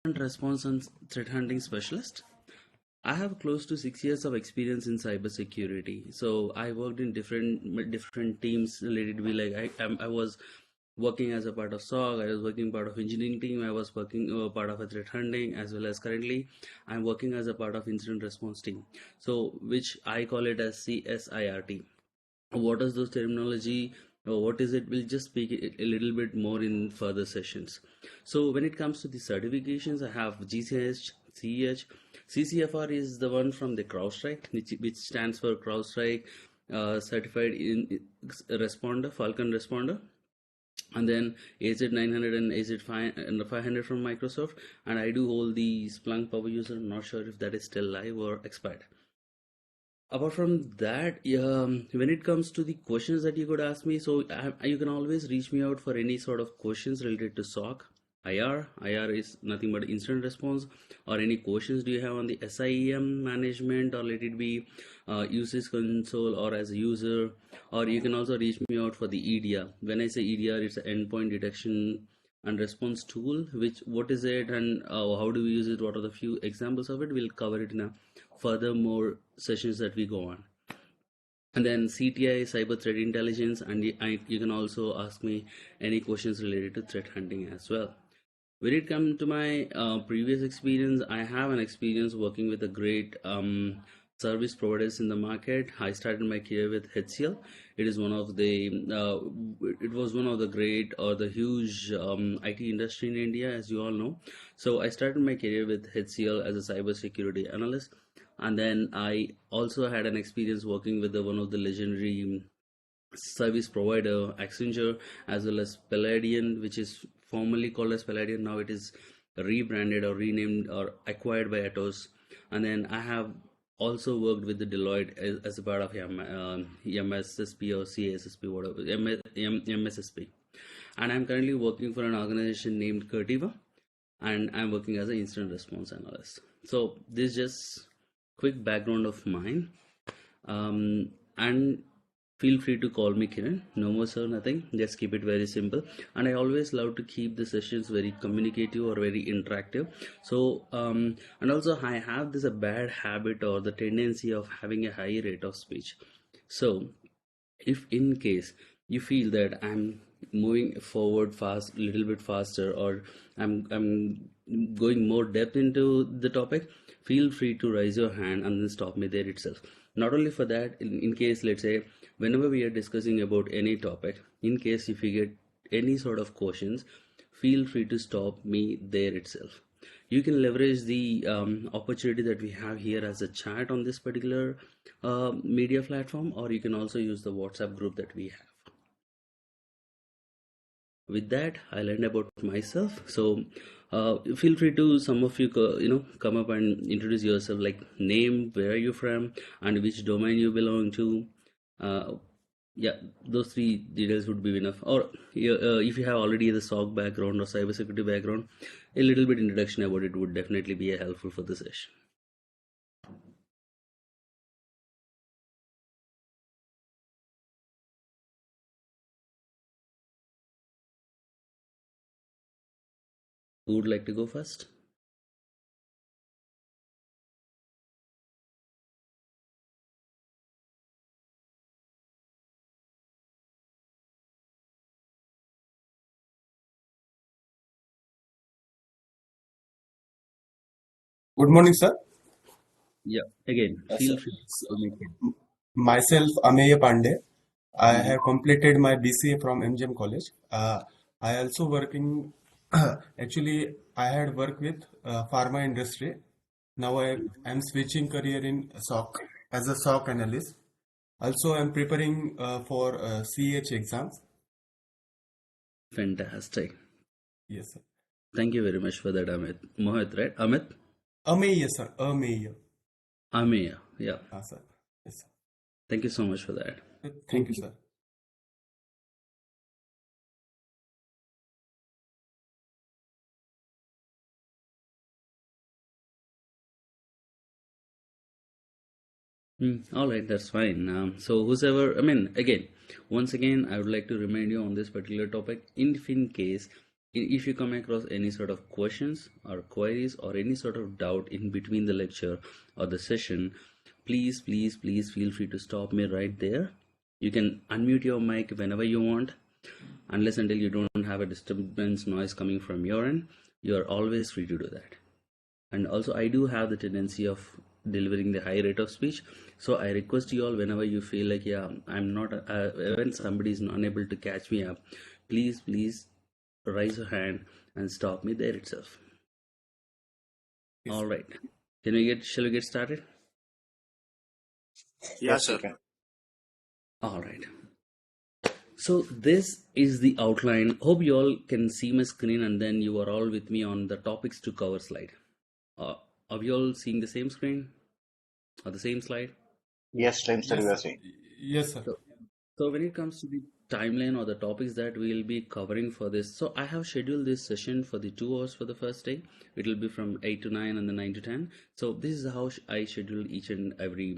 response and threat hunting specialist. I have close to 6 years of experience in cybersecurity. So I worked in different teams related to like I was working as a part of SOC. I was working part of engineering team. I was working part of a threat hunting, as well as currently I'm working as a part of incident response team. So which I call it as CSIRT. What is those terminology or what is it, we'll just speak it a little bit more in further sessions. So when it comes to the certifications, I have GCH, CEH. CCFR is the one from the CrowdStrike, which stands for CrowdStrike certified in responder, Falcon responder. And then AZ900 and AZ500 from Microsoft. And I do hold the Splunk power user. I'm not sure if that is still live or expired. Apart from that, when it comes to the questions that you could ask me, so you can always reach me out for any sort of questions related to SOC. IR is nothing but instant response, or any questions do you have on the SIEM management, or let it be usage console or as a user, or you can also reach me out for the EDR. When I say EDR, it's an endpoint detection and response tool. Which, what is it, and how do we use it, what are the few examples of it, we'll cover it in a further more sessions that we go on. And then CTI, cyber threat intelligence, and you can also ask me any questions related to threat hunting as well. When it comes to my previous experience, I have an experience working with a great service providers in the market. I started my career with HCL. It is one of the it was one of the great or the huge IT industry in India, as you all know. So I started my career with HCL as a cyber security analyst, and then I also had an experience working with one of the legendary service provider Accenture, as well as Palladian, which is formerly called as Palladian. Now it is rebranded or renamed or acquired by Atos. And then I have also worked with the Deloitte as a part of MSSP or CASSP, whatever, MSSP. And I'm currently working for an organization named Curtiva, and I'm working as an incident response analyst. So this is just quick background of mine. And feel free to call me Kiran. No more sir, nothing. Just keep it very simple. And I always love to keep the sessions very communicative or very interactive. So and also I have this a bad habit or the tendency of having a high rate of speech. So if in case you feel that I'm moving forward fast, little bit faster, or I'm going more depth into the topic, feel free to raise your hand and then stop me there itself. Not only for that, in case, let's say, whenever we are discussing about any topic, in case if you get any sort of questions, feel free to stop me there itself. You can leverage the opportunity that we have here as a chat on this particular media platform, or you can also use the WhatsApp group that we have. With that, I learned about myself. So feel free to, some of you come up and introduce yourself, like name, where are you from, and which domain you belong to. Yeah, those three details would be enough. Or if you have already the SOC background or cybersecurity background, a little bit introduction about it would definitely be helpful for the session. Who would like to go first? Good morning, sir. Yeah, again, Yes, feel sir. free to make it. Myself, Ameya Pandey. I have completed my BCA from MGM College. I also working. Actually, I had worked with pharma industry. Now I am switching career in SOC as a SOC analyst. Also, I'm preparing for CH exams. Fantastic. Yes, sir. Thank you very much for that, Amit. Mohit, right? Amit? Ameya, sir. Ameya. Ameya, yeah. Sir. Yes, Thank you so much for that. sir. Thank you, sir. All right, that's fine. So whosoever, I mean, again, once again, I would like to remind you on this particular topic. In case If you come across any sort of questions or queries or any sort of doubt in between the lecture or the session, please feel free to stop me right there. You can unmute your mic whenever you want, unless until you don't have a disturbance noise coming from your end. You are always free to do that. And also, I do have the tendency of delivering the high rate of speech, so I request you all, whenever you feel like, yeah, I'm not when somebody is unable to catch me up, please raise your hand and stop me there itself. Yes. All right, shall we get started? Yes, sir. All right, so this is the outline. Hope you all can see my screen, and then you are all with me on the topics to cover slide. Are you all seeing the same screen or the same slide? Yes, time, sir, Yes, you are sir. saying. Yes, sir. So when it comes to the timeline or the topics that we'll be covering for this, so I have scheduled this session for the 2 hours for the first day. It will be from 8 to 9 and then 9 to 10. So this is how I schedule each and every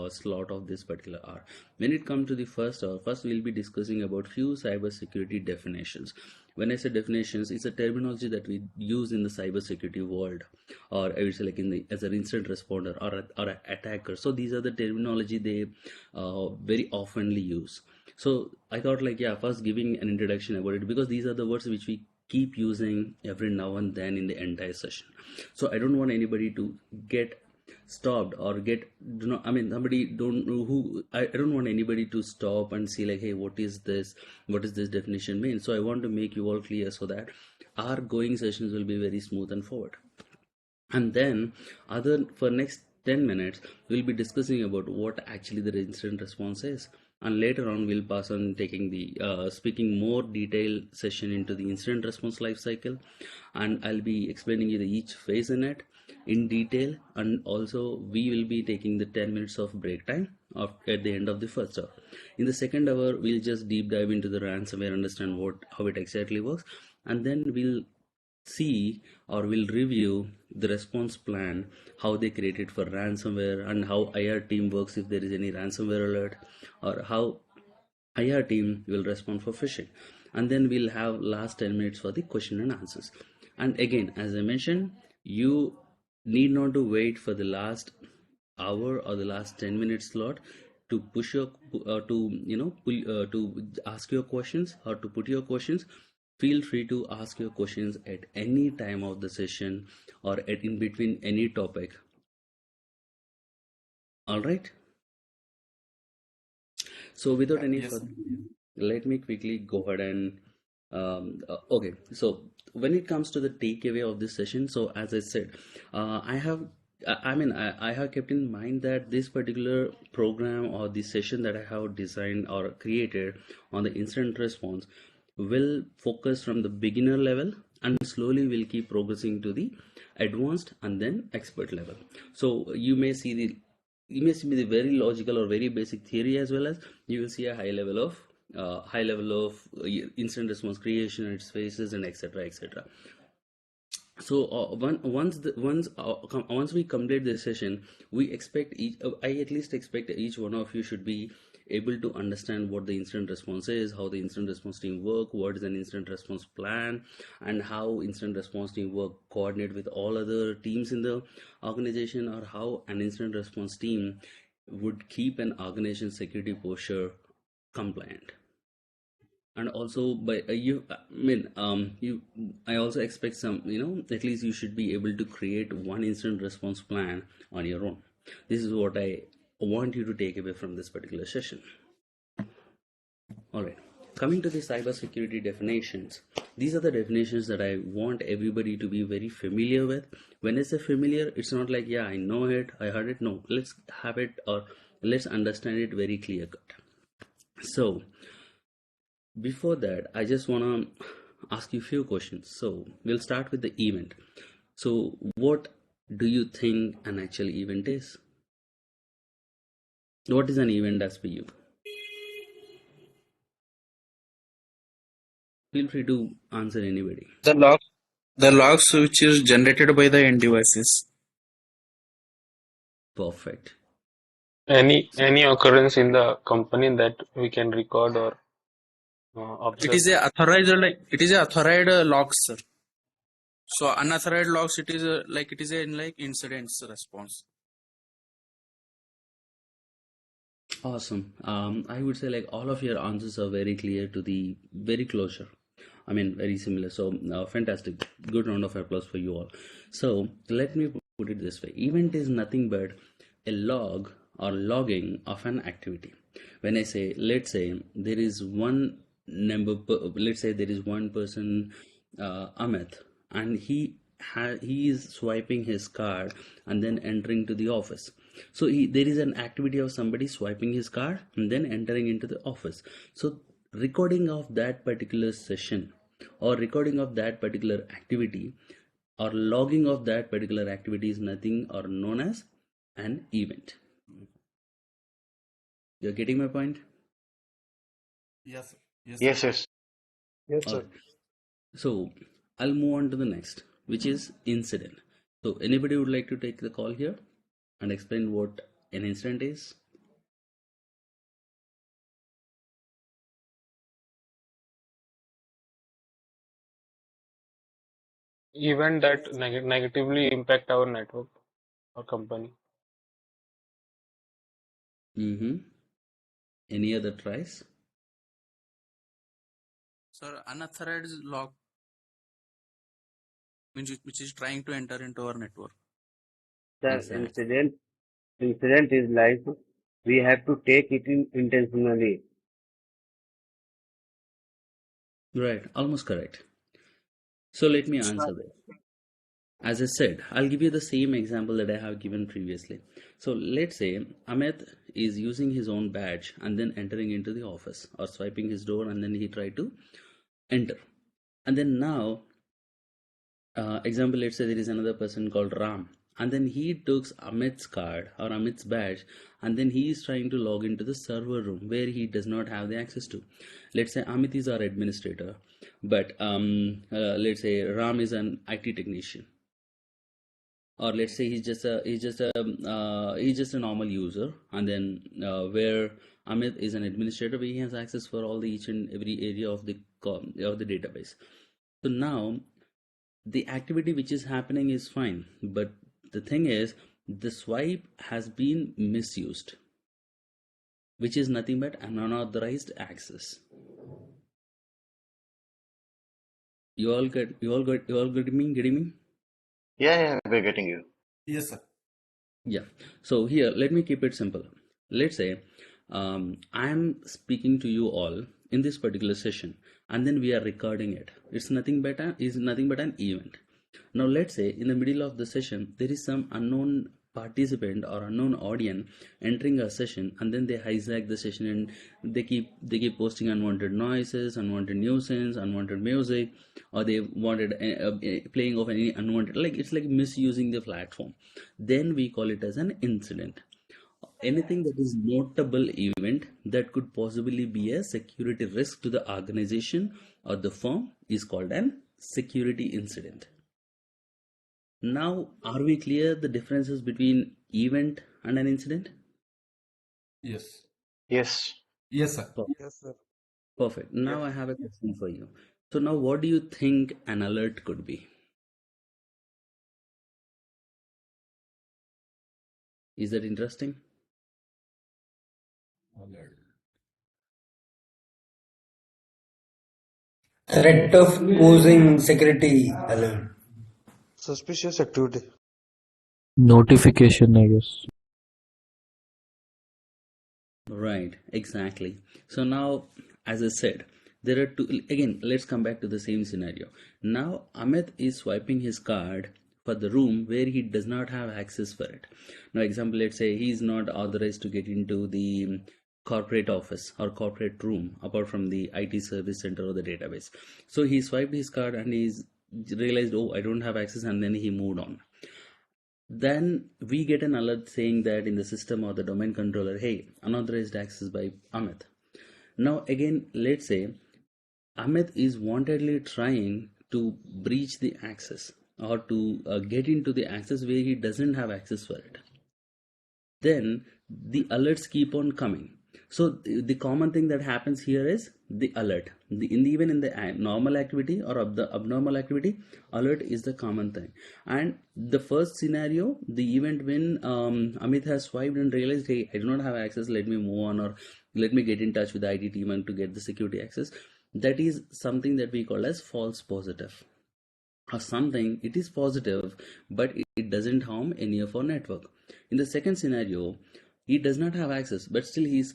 slot of this particular hour. When it comes to the first hour, first we'll be discussing about few cybersecurity definitions. When I say definitions, it's a terminology that we use in the cybersecurity world, or I would say like as an incident responder or an attacker. So these are the terminology they very oftenly use. So I thought like, yeah, first giving an introduction about it, because these are the words which we keep using every now and then in the entire session. So I don't want anybody to get stopped or get, somebody don't know who, I don't want anybody to stop and see like, hey, what is this definition mean? So I want to make you all clear so that our going sessions will be very smooth and forward. And then for next 10 minutes we'll be discussing about what actually the incident response is, and later on we'll pass on taking the speaking more detailed session into the incident response life cycle, and I'll be explaining you each phase in it in detail. And also we will be taking the 10 minutes of break time at the end of the first hour. In the second hour we'll just deep dive into the ransomware, understand how it exactly works, and then we'll see or we'll review the response plan, how they created for ransomware, and how IR team works if there is any ransomware alert, or how IR team will respond for phishing. And then we'll have last 10 minutes for the question and answers. And again, as I mentioned, you need not to wait for the last hour or the last 10 minutes slot to push your to ask your questions or to put your questions. Feel free to ask your questions at any time of the session or in between any topic. All right, so without any Yes, sir. further, let me quickly go ahead and okay, so when it comes to the takeaway of this session, so as I said, I have kept in mind that this particular program or the session that I have designed or created on the incident response will focus from the beginner level, and slowly will keep progressing to the advanced and then expert level. So you may see the very logical or very basic theory, as well as you will see a high level of incident response creation and its phases and etc etc. So once we complete this session, we expect I at least expect each one of you should be able to understand what the incident response is, how the incident response team work, what is an incident response plan, and how incident response team work coordinate with all other teams in the organization, or how an incident response team would keep an organization security posture compliant. And also by I also expect some, at least you should be able to create one incident response plan on your own. This is what I want you to take away from this particular session. All right, coming to the cybersecurity definitions, these are the definitions that I want everybody to be very familiar with. When I say familiar, it's not like, yeah, I know it, I heard it. No, let's have it, or let's understand it very clear cut. So before that, I just want to ask you a few questions. So we'll start with the event. So what do you think an actual event is? What is an event as per you? Feel free to answer, anybody. The logs which is generated by the end devices. Perfect. Any occurrence in the company that we can record or It observe. is a authorized logs, sir. So unauthorized logs, it is like it is a like incidents response. Awesome. I would say like all of your answers are very clear to the very closure. I mean, very similar. So fantastic. Good round of applause for you all. So let me put it this way: event is nothing but a log or logging of an activity. When I say, let's say there is one number. Let's say there is one person, Amit, and he is swiping his card and then entering to the office. So there is an activity of somebody swiping his card and then entering into the office. So recording of that particular session or recording of that particular activity or logging of that particular activity is nothing or known as an event. You're getting my point? Yes, yes, sir. Yes, yes. Yes, All sir. right. So I'll move on to the next, which is incident. So anybody would like to take the call here and explain what an incident is? Event that negatively impact our network or company. Mm-hmm. Any other tries? Sir, unauthorized log means which is trying to enter into our network. The Exactly. incident is like we have to take it intentionally. Right. Almost correct. So let me answer that. As I said, I'll give you the same example that I have given previously. So let's say Amit is using his own badge and then entering into the office or swiping his door and then he tried to enter. And then now, example, let's say there is another person called Ram and then he took Amit's card or Amit's badge and then he is trying to log into the server room where he does not have the access to. Let's say Amit is our administrator, but let's say Ram is an IT technician, or let's say he's just a normal user, and then where Amit is an administrator where he has access for all the each and every area of the database. So now the activity which is happening is fine, but the thing is the swipe has been misused, which is nothing but an unauthorized access. You all getting me? Yeah, we're getting you. Yes, sir. Yeah. So here, let me keep it simple. Let's say I am speaking to you all in this particular session, and then we are recording it. It's nothing but an event. Now, let's say in the middle of the session, there is some unknown participant or unknown audience entering a session, and then they hijack the session and they keep posting unwanted noises, unwanted nuisance, unwanted music, or they wanted playing of any unwanted, like it's like misusing the platform. Then we call it as an incident. Anything that is notable event that could possibly be a security risk to the organization or the firm is called an security incident. Now, are we clear the differences between event and an incident? Yes. Yes. Yes, sir. Yes, sir. Perfect. Now I have a question for you. So now what do you think an alert could be? Is that interesting? Threat of posing security alert. Suspicious activity. Notification, I guess. Right, exactly. So now, as I said, there are two. Again, let's come back to the same scenario. Now, Amit is swiping his card for the room where he does not have access for it. Now, example, let's say he is not authorized to get into the corporate office or corporate room apart from the IT service center or the database. So he swiped his card and he's realized, oh, I don't have access, and then he moved on. Then we get an alert saying that in the system or the domain controller, hey, unauthorized access by Amit. Now again, let's say Amit is wantedly trying to breach the access or to get into the access where he doesn't have access for it. Then the alerts keep on coming. So the common thing that happens here is the alert. Even in the normal activity or of the abnormal activity, alert is the common thing. And the first scenario, the event when Amit has swiped and realized, hey, I do not have access, let me move on, or let me get in touch with the IT team and to get the security access. That is something that we call as false positive. Or something, it is positive, but it doesn't harm any of our network. In the second scenario, he does not have access, but still he's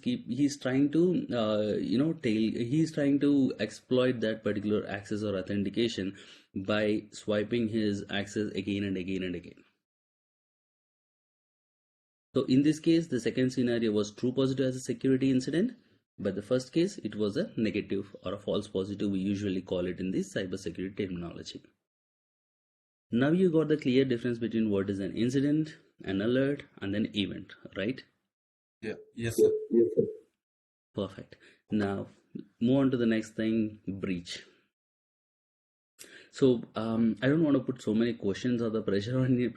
trying to he's trying to exploit that particular access or authentication by swiping his access again and again and again. So in this case, the second scenario was true positive as a security incident, but the first case, it was a negative or a false positive, we usually call it in this cybersecurity terminology. Now you got the clear difference between what is an incident, an alert, and an event, right? Yeah. Yes, sir. Perfect. Now move on to the next thing, breach. So I don't want to put so many questions or the pressure on you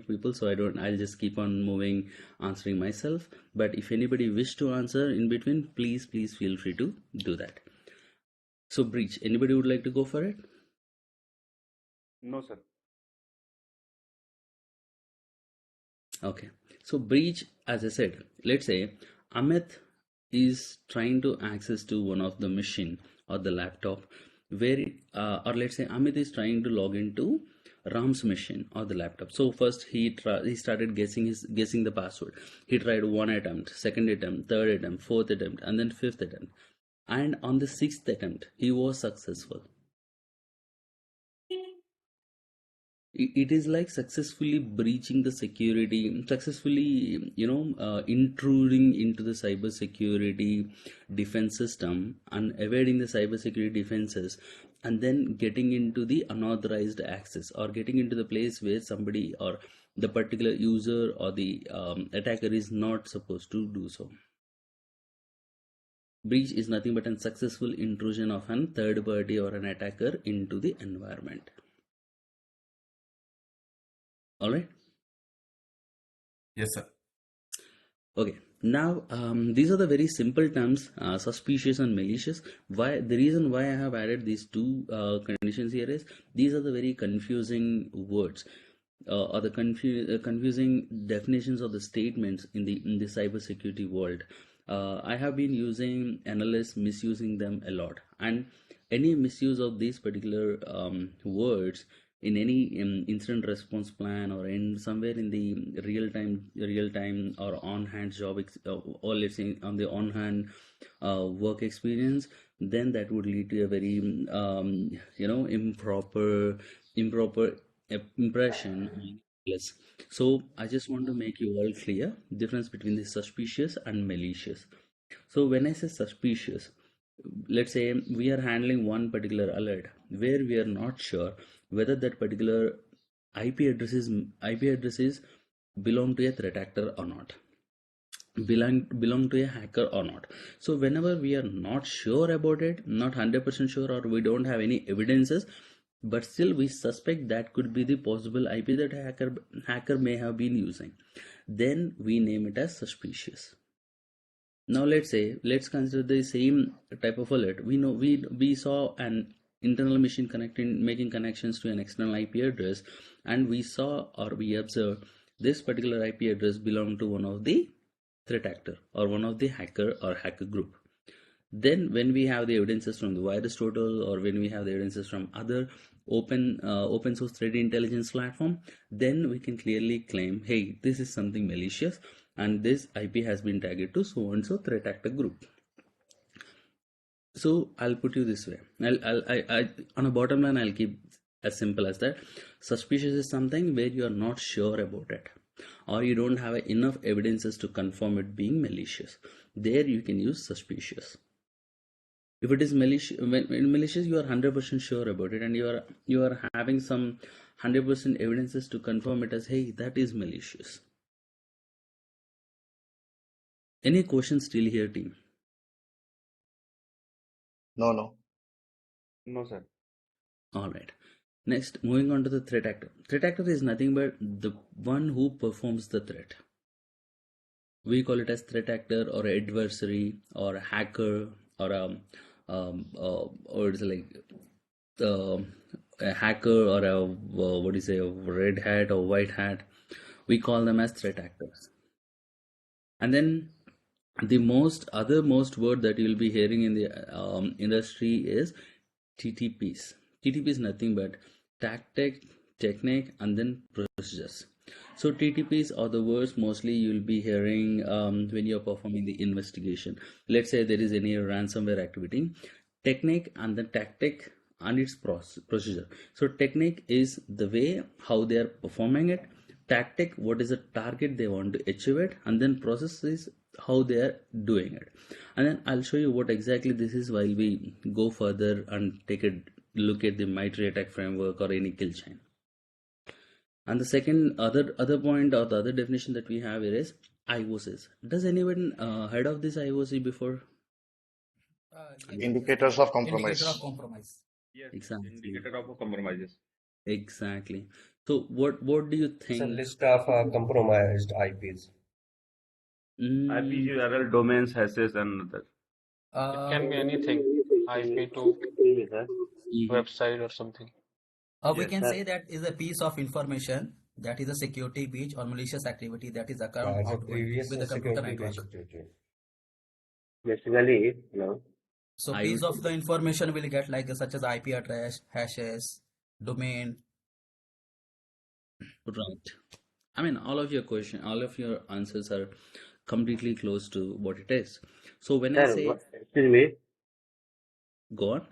people, so I'll just keep on moving, answering myself. But if anybody wish to answer in between, please feel free to do that. So breach, anybody would like to go for it? No, sir. Okay, so breach, as I said, let's say Amit is trying to access to one of the machine or the laptop where or let's say Amit is trying to log into Ram's machine or the laptop. So first he started guessing the password. He tried one attempt, second attempt, third attempt, fourth attempt, and then fifth attempt, and on the sixth attempt he was successful. It is like successfully breaching the security, successfully intruding into the cyber security defense system and evading the cyber security defenses, and then getting into the unauthorized access or getting into the place where somebody or the particular user or the attacker is not supposed to do so. Breach is nothing but a successful intrusion of a third party or an attacker into the environment. All right. Yes, sir. Okay. Now these are the very simple terms, suspicious and malicious. Why? The reason why I have added these two conditions here is these are the very confusing words or the confusing definitions of the statements in the cybersecurity world. I have been using analysts misusing them a lot, and any misuse of these particular words in any incident response plan or in somewhere in the real time or on hand job or let's say on the on hand work experience, then that would lead to a very improper impression. Yes. So I just want to make you all clear difference between the suspicious and malicious. So when I say suspicious, let's say we are handling one particular alert where we are not sure whether that particular IP addresses belong to a threat actor or not, belong to a hacker or not. So whenever we are not sure about it, not 100% sure, or we don't have any evidences, but still we suspect that could be the possible IP that hacker may have been using, then we name it as suspicious. Now let's consider the same type of alert. We know we saw an internal machine making connections to an external IP address, and we saw or we observed this particular IP address belonged to one of the threat actor or one of the hacker or hacker group. Then when we have the evidences from the VirusTotal or when we have the evidences from other open source threat intelligence platform, then we can clearly claim, hey, this is something malicious and this IP has been tagged to so and so threat actor group. So I'll put you this way. I on a bottom line, I'll keep as simple as that. Suspicious is something where you are not sure about it, or you don't have enough evidences to confirm it being malicious. There you can use suspicious. If it is malicious, malicious, you are 100% sure about it, and you are having some 100% evidences to confirm it as, hey, that is malicious. Any questions still here, team? No. No, sir. All right. Next, moving on to the threat actor. Threat actor is nothing but the one who performs the threat. We call it as threat actor or adversary or a hacker or or it's like uh, a hacker or a what do you say, a red hat or white hat. We call them as threat actors. And then the most word that you'll be hearing in the industry is TTPs. TTP is nothing but tactic, technique, and then procedures. So TTPs are the words mostly you'll be hearing when you're performing the investigation. Let's say there is any ransomware activity, technique and then tactic and its procedure. So technique is the way how they are performing it, tactic what is the target they want to achieve it, and then process is how they are doing it. And then I'll show you what exactly this is while we go further and take a look at the MITRE attack framework or any kill chain. And the second other point or the other definition that we have here is IOCs. Does anyone heard of this IOC before? Yes, Indicators of indicator of compromise. compromise. Yes, Exactly. indicator of compromises. Exactly. So what do you It's a think? list of compromised IPs. Mm, IP, URL, domains, hashes, and other. It can be anything. IP to Yes, sir. mhm. website or something. We Yes, can sir. say that is a piece of information that is a security breach or malicious activity that is occurred It's a outgoing previous with the computer security network. breach activity. Basically, So I piece would of the information will get like such as IP address, hashes, domain. right. I mean, all of your answers are completely close to what it is. So when I sir, say excuse me. go on,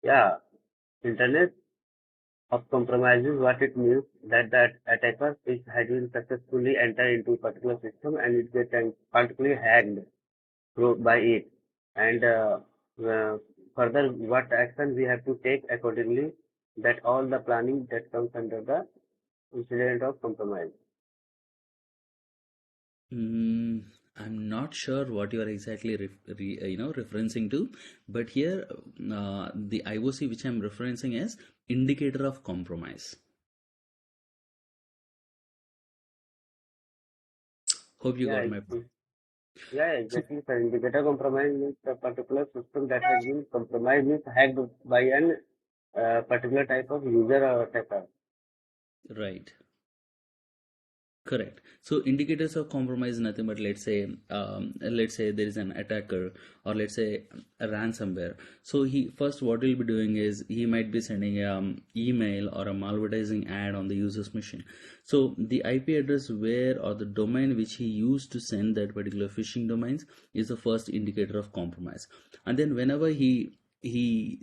Yeah, internet of compromises what it means that attacker is has been successfully enter into a particular system and it gets particularly hacked by it. And further, what action we have to take accordingly, that all the planning that comes under the incident of compromise. mm, I'm not sure what you are exactly referencing to, but here the IOC which I'm referencing is indicator of compromise. Hope you Yeah, got my point. yeah, So exactly. Sir. Indicator compromise means a particular system that has been compromised means hacked by an particular type of user or attacker. right. Correct. So indicators of compromise is nothing but let's say there is an attacker or let's say a ransomware. So he first what he'll be doing is he might be sending email or a malvertising ad on the user's machine. So the IP address where or the domain which he used to send that particular phishing domains is the first indicator of compromise. And then whenever he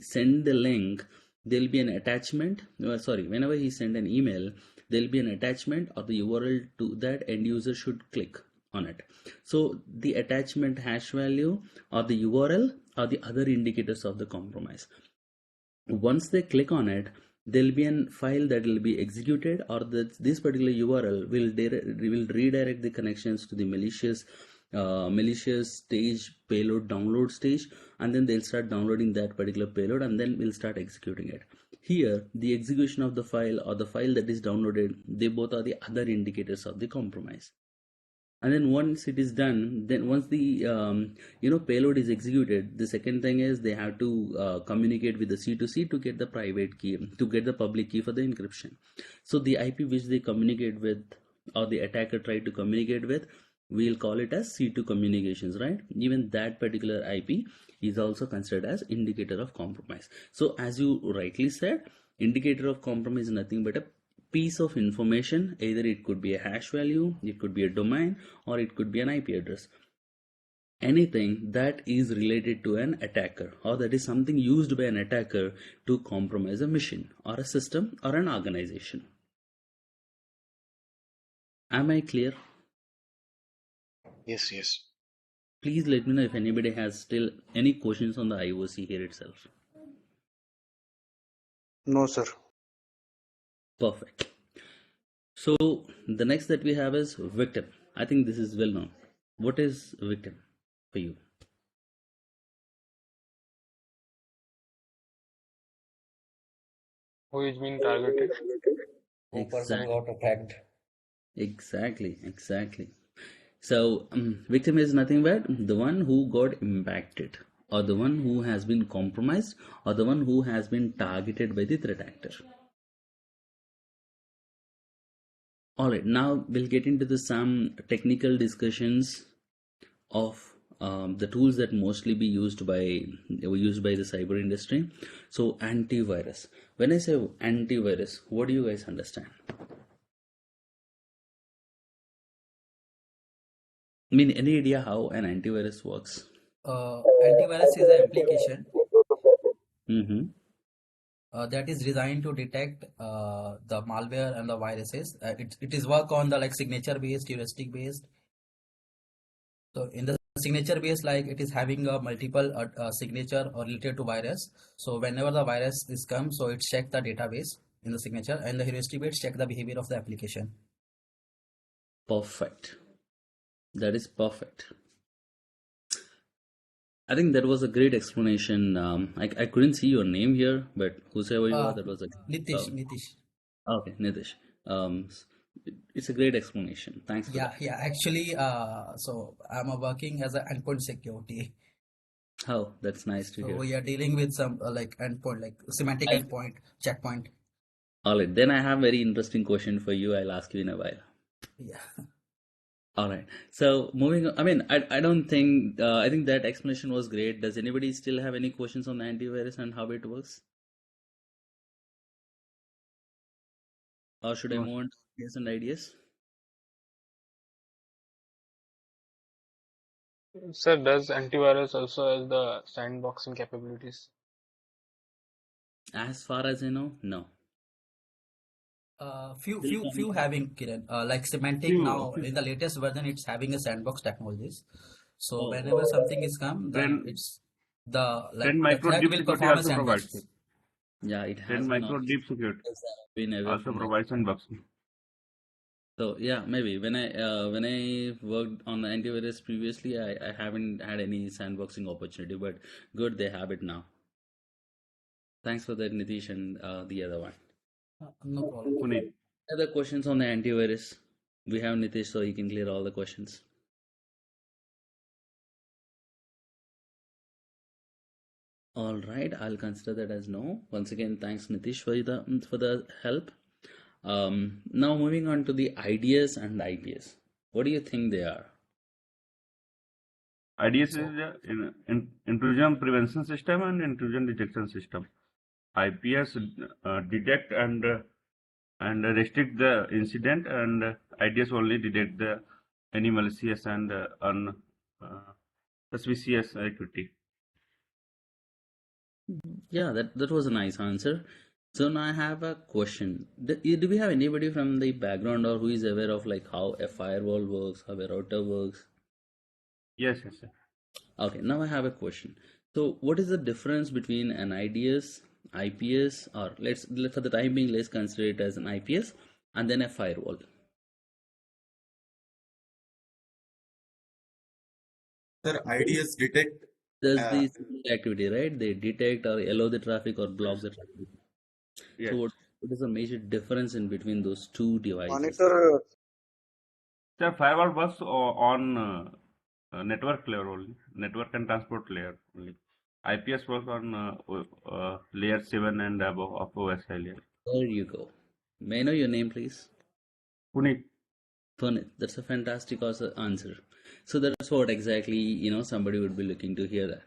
send the link, there'll be an attachment. Whenever he send an email, there'll be an attachment or the URL to that end user should click on it. So the attachment hash value or the URL are the other indicators of the compromise. Once they click on it, there'll be a file that will be executed, or this particular URL will redirect the connections to the malicious stage, payload download stage, and then they'll start downloading that particular payload and then we'll start executing it. Here the execution of the file or the file that is downloaded, they both are the other indicators of the compromise. And then once it is done, then once the payload is executed, the second thing is they have to communicate with the C2C to get the private key, to get the public key for the encryption. So the IP which they communicate with or the attacker tried to communicate with, we'll call it as C2 communications, right? Even that particular IP is also considered as indicator of compromise. So as you rightly said, indicator of compromise is nothing but a piece of information. Either it could be a hash value, it could be a domain, or it could be an IP address. Anything that is related to an attacker, or that is something used by an attacker to compromise a machine or a system or an organization. Am I clear? Yes, yes. Please let me know if anybody has still any questions on the IOC here itself. No, sir. Perfect. So the next that we have is victim. I think this is well known. What is victim for you? Who is being targeted? Who person Exactly. got attacked? Exactly. So victim is nothing but the one who got impacted or the one who has been compromised, or the one who has been targeted by the threat actor. All right, now we'll get into some technical discussions of the tools that mostly be used by the cyber industry. So antivirus. When I say antivirus, what do you guys understand? I mean, any idea how an antivirus works? Antivirus is an application Mm-hmm. that is designed to detect the malware and the viruses. It is work on the like signature based, heuristic based. So in the signature based, like it is having a multiple signature or related to virus. So whenever the virus is come, so it check the database in the signature, and the heuristic based check the behavior of the application. Perfect. That is perfect. I think that was a great explanation. I couldn't see your name here, but whosoever you are, that was a Nitish. okay, Nitish. It's a great explanation. Thanks for that. Yeah. Actually, so I'm working as an endpoint security. Oh, that's nice to So hear. we are dealing with some like endpoint, like semantic endpoint, checkpoint. All right, then I have a very interesting question for you. I'll ask you in a while. Yeah. All right. So moving on, I mean, I don't think, I think that explanation was great. Does anybody still have any questions on the antivirus and how it works? Or should I move on to ideas and ideas? Sir, does antivirus also has the sandboxing capabilities? As far as I know, no. Few having, Kiran, like semantic now in the latest version, it's having a sandbox technologies. So whenever something is come, then it's the like the threat will perform a sandbox. Yeah, it Then has micro deep security been also provides sandboxing. So yeah, maybe when I worked on the antivirus previously, I haven't had any sandboxing opportunity, but good they have it now. Thanks for that, Nitish, and the other one. No problem. Puneet. Other questions on the antivirus? We have Nitish, so he can clear all the questions. All right, I'll consider that as no. Once again, thanks Nitish for the help. Now moving on to the IDS and IPS. What do you think they are? IDS is intrusion prevention system and intrusion detection system. IPS detect and restrict the incident, and IDS only detect the any malicious and suspicious activity. Yeah, that was a nice answer. So now I have a question. Do we have anybody from the background or who is aware of like how a firewall works, how a router works? Yes, sir. Okay, now I have a question. So what is the difference between an IDS, IPS, or let's for the time being, let's consider it as an IPS and then a firewall? Sir, IDS detect. Does the activity, right? They detect or allow the traffic or block the traffic. Yes. So what is the major difference in between those two devices? The firewall works on network layer only, network and transport layer only. IPS works on layer 7 and above of OSI layer. There you go. May I know your name, please? Puneet. Punit, that's a fantastic answer. So that's what exactly, somebody would be looking to hear that.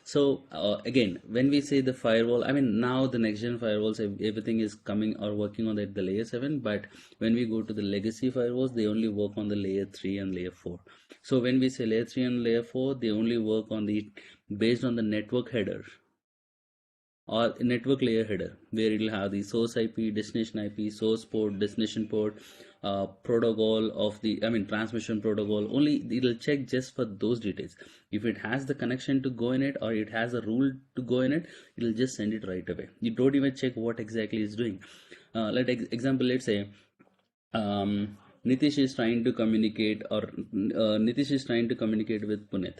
So again, when we say the firewall, I mean, now the next gen firewalls, everything is coming or working on the layer 7, but when we go to the legacy firewalls, they only work on the layer 3 and layer 4. So when we say layer 3 and layer 4, they only work on based on the network header or network layer header, where it will have the source IP, destination IP, source port, destination port, protocol of transmission protocol. Only it will check just for those details. If it has the connection to go in it or it has a rule to go in it, it will just send it right away. You don't even check what exactly it's doing. Let's say Nitish is trying to communicate with Punit.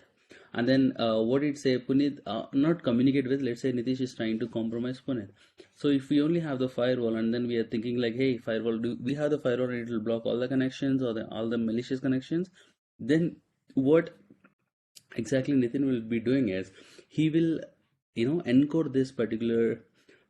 And then what it say, Punit, not communicate with, let's say Nitish is trying to compromise Punit. So if we only have the firewall and then we are thinking like, hey, firewall, do we have the firewall and it will block all the connections or all the malicious connections, then what exactly Nitin will be doing is he will, encode this particular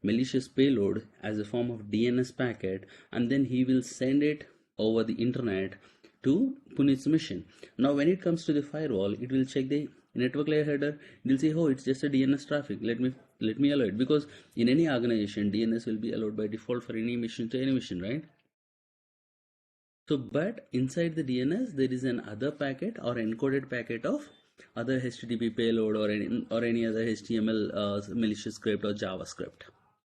malicious payload as a form of DNS packet, and then he will send it over the internet to Puneet's mission. Now, when it comes to the firewall, it will check the network layer header. It will say, oh, it's just a DNS traffic. Let me allow it, because in any organization, DNS will be allowed by default for any mission to any mission, right? So, but inside the DNS, there is an other packet or encoded packet of other HTTP payload or any other HTML malicious script or JavaScript.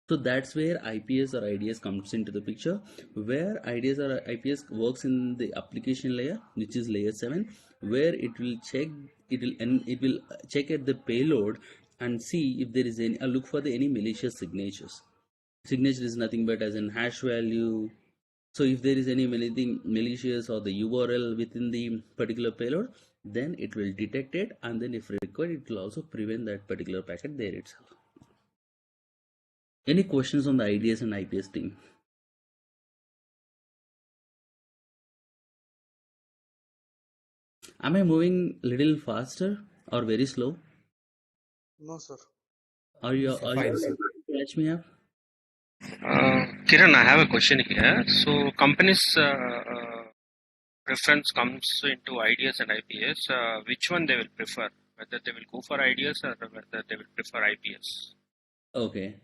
So that's where IPS or IDS comes into the picture, where IDS or IPS works in the application layer, which is layer 7, where it will check at the payload and see if there is any, look for any malicious signatures. Signature is nothing but as in hash value. So if there is anything malicious or the URL within the particular payload, then it will detect it, and then if required, it will also prevent that particular packet there itself. Any questions on the IDS and IPS team? Am I moving little faster or very slow? No, sir. Are you Sir, fine, able sir. to catch me up? Kiran, I have a question here. So, companies' preference comes into IDS and IPS. Which one they will prefer? Whether they will go for IDS or whether they will prefer IPS? Okay.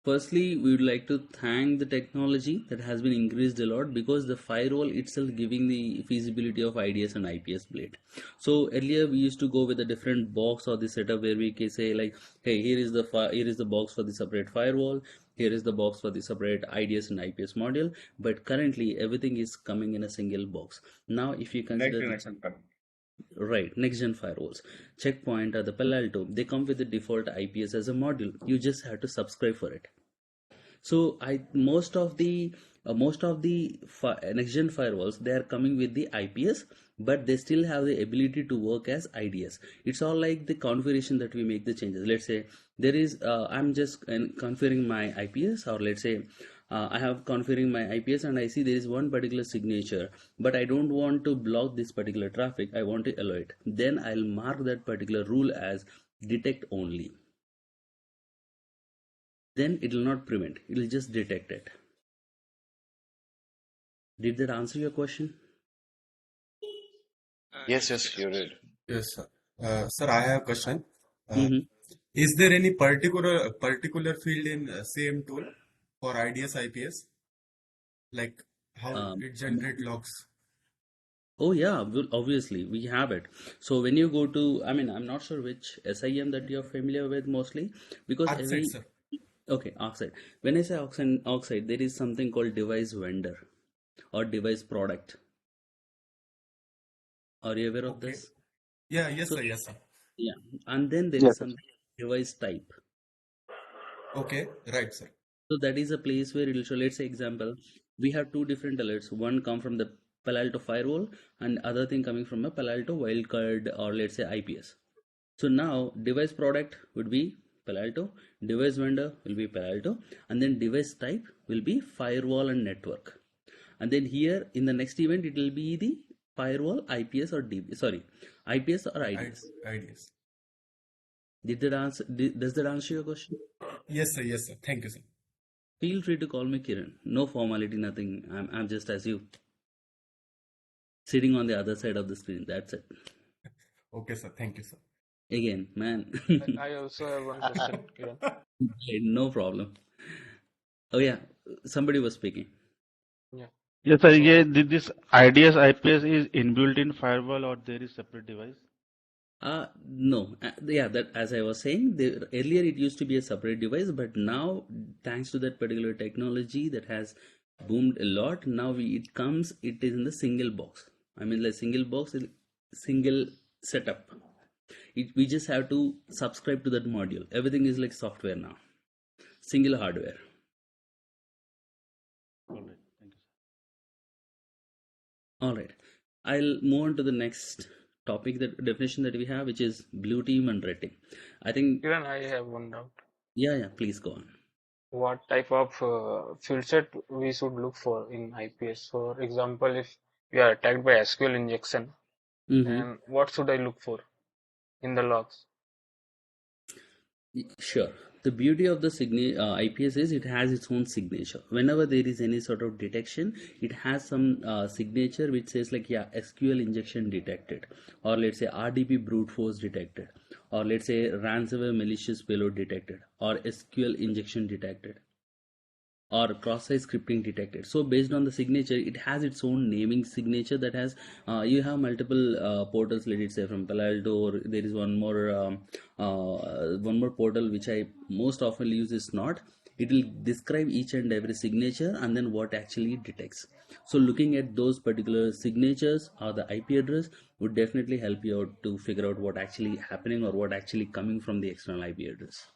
Firstly, we would like to thank the technology that has been increased a lot, because the firewall itself giving the feasibility of IDS and IPS blade. So earlier we used to go with a different box or the setup where we can say like, hey, here is the box for the separate firewall, here is the box for the separate IDS and IPS module. But currently everything is coming in a single box. Now, if you consider right, next gen firewalls, Checkpoint or the Palo Alto, they come with the default IPS as a module. You just have to subscribe for it. So most of the next gen firewalls, they are coming with the IPS, but they still have the ability to work as IDS. It's all like the configuration that we make the changes. Let's say there is I'm just configuring my IPS, or let's say I have configuring my IPS and I see there is one particular signature, but I don't want to block this particular traffic. I want to allow it. Then I'll mark that particular rule as detect only. Then it will not prevent, it will just detect it. Did that answer your question? Yes, you did. Yes, sir. Sir, I have a question. Mm-hmm. Is there any particular field in same tool for IDS IPS? Like how it generate logs? Oh yeah, well, obviously we have it. So when you go to, I mean, I'm not sure which SIM that you're familiar with mostly, because ArcSight, sir. okay, Oxide. When I say Oxide, there is something called device vendor or device product. Are you aware of Okay. this? Yeah, yes, So sir, yes, sir. yeah, and then there Yes, is sir. something device type. Okay, right, sir. So that is a place where it will show, let's say example, we have two different alerts. One come from the Palo Alto firewall and other thing coming from a Palo Alto wildcard or let's say IPS. So now device product would be Palo Alto, device vendor will be Palo Alto, and then device type will be firewall and network. And then here in the next event, it will be the firewall, IPS or IPS or IDS. IDS. Does that answer your question? Yes, sir, yes, sir. Thank you, sir. Feel free to call me Kiran. No formality, nothing. I'm just as you, sitting on the other side of the screen. That's it. Okay, sir. Thank you, sir. Again, man. I also have one question, Kiran. No problem. Oh yeah, somebody was speaking. Yeah. Yes, sir. So, Yeah, this IDS IPS is inbuilt in firewall or there is separate device? No. Yeah, that as I was saying, earlier it used to be a separate device, but now thanks to that particular technology that has boomed a lot, now it is in the single box. I mean, like single box is single setup. We just have to subscribe to that module. Everything is like software now, single hardware. All right. Thank you, sir. All right, I'll move on to the next topic, the definition that we have, which is blue team and red team. I think, Kiran, I have one doubt. yeah, please go on. What type of field set we should look for in IPS? For example, if we are attacked by SQL injection, Mm-hmm. then what should I look for in the logs? Sure. The beauty of the IPS is it has its own signature. Whenever there is any sort of detection, it has some signature which says like, yeah, SQL injection detected, or let's say RDP brute force detected, or let's say ransomware malicious payload detected, or SQL injection detected, or cross-site scripting detected. So based on the signature, it has its own naming signature that has you have multiple portals, let it say from Palo Alto, or there is one more portal which I most often use is not. It will describe each and every signature and then what actually it detects. So looking at those particular signatures or the IP address would definitely help you out to figure out what actually happening or what actually coming from the external IP address.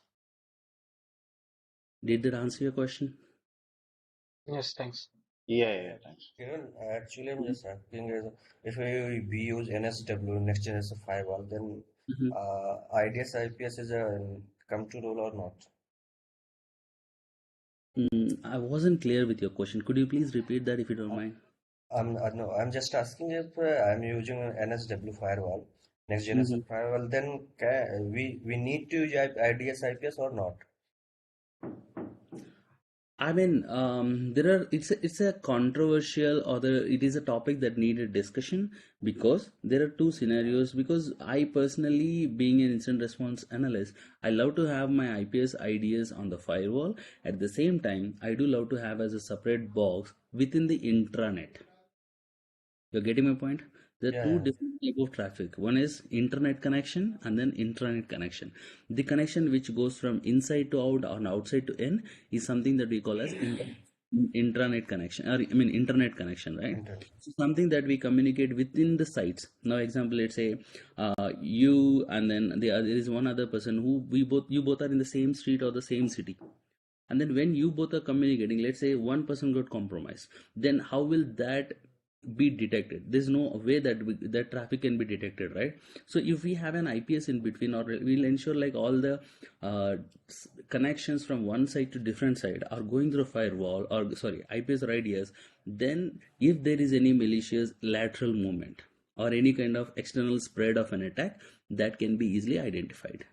Did that answer your question? Yes, thanks. Yeah, thanks. Kiran, actually, I'm just asking if we use NSW, next generation firewall, then Mhm. IDS IPS is come to role or not? I wasn't clear with your question. Could you please repeat that if you don't Uh, mind? no, I'm just asking if I'm using an NSW firewall, next Mhm. generation firewall, then we need to use IDS IPS or not? I mean, there are. It's a controversial, or it is a topic that needed discussion because there are two scenarios. Because I personally, being an incident response analyst, I love to have my IPS IDS on the firewall. At the same time, I do love to have as a separate box within the intranet. You're getting my point? There are two Yeah, different type of traffic. One is internet connection and then intranet connection. The connection which goes from inside to out or outside to in is something that we call as intranet connection, or I mean internet connection, right? internet. So something that we communicate within the sites. Now, example, let's say you and then there is one other person who you both are in the same street or the same city, and then when you both are communicating, let's say one person got compromised, then how will that be detected? There's no way that that traffic can be detected, right? So if we have an IPS in between, or we'll ensure like all the connections from one side to different side are going through firewall, or sorry, IPS or IDS, then if there is any malicious lateral movement or any kind of external spread of an attack, that can be easily identified.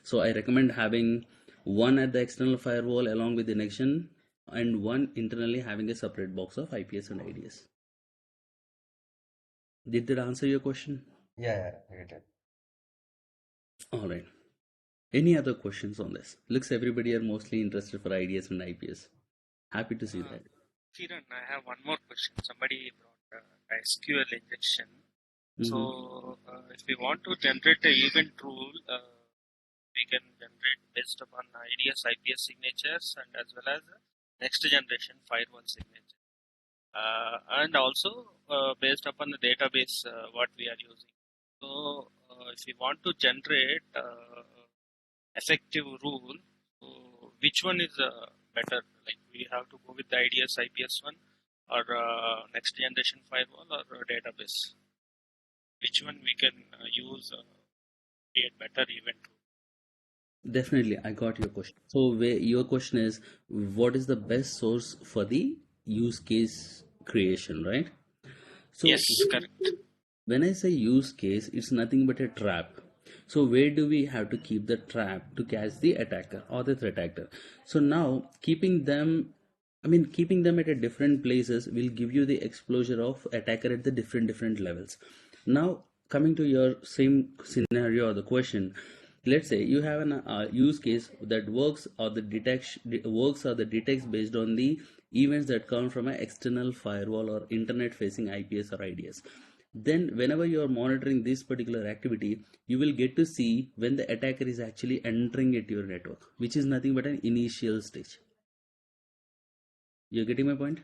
So I recommend having one at the external firewall along with the connection, and one internally having a separate box of IPS and IDS. Did that answer your question? Yeah, I get it. All right. Any other questions on this? Looks everybody are mostly interested for IDS and IPS. Happy to see that. Kiran, I have one more question. Somebody brought SQL injection. Mm-hmm. So, if we want to generate an event rule, we can generate based upon IDS, IPS signatures, and as well as next generation firewall signature. And also based upon the database what we are using. So, if we want to generate effective rule, so which one is better? Like we have to go with the IDS, IPS one, or next generation firewall, or database? Which one we can use create better event rule? Definitely, I got your question. So, your question is, what is the best source for the use case creation, right? So, Yes, correct. when I say use case, it's nothing but a trap. So where do we have to keep the trap to catch the attacker or the threat actor? So now keeping them at a different places will give you the exposure of attacker at the different levels. Now coming to your same scenario or the question, let's say you have an use case that works or the detects based on the events that come from an external firewall or internet facing IPS or IDS. Then whenever you are monitoring this particular activity, you will get to see when the attacker is actually entering into your network, which is nothing but an initial stage. You're getting my point?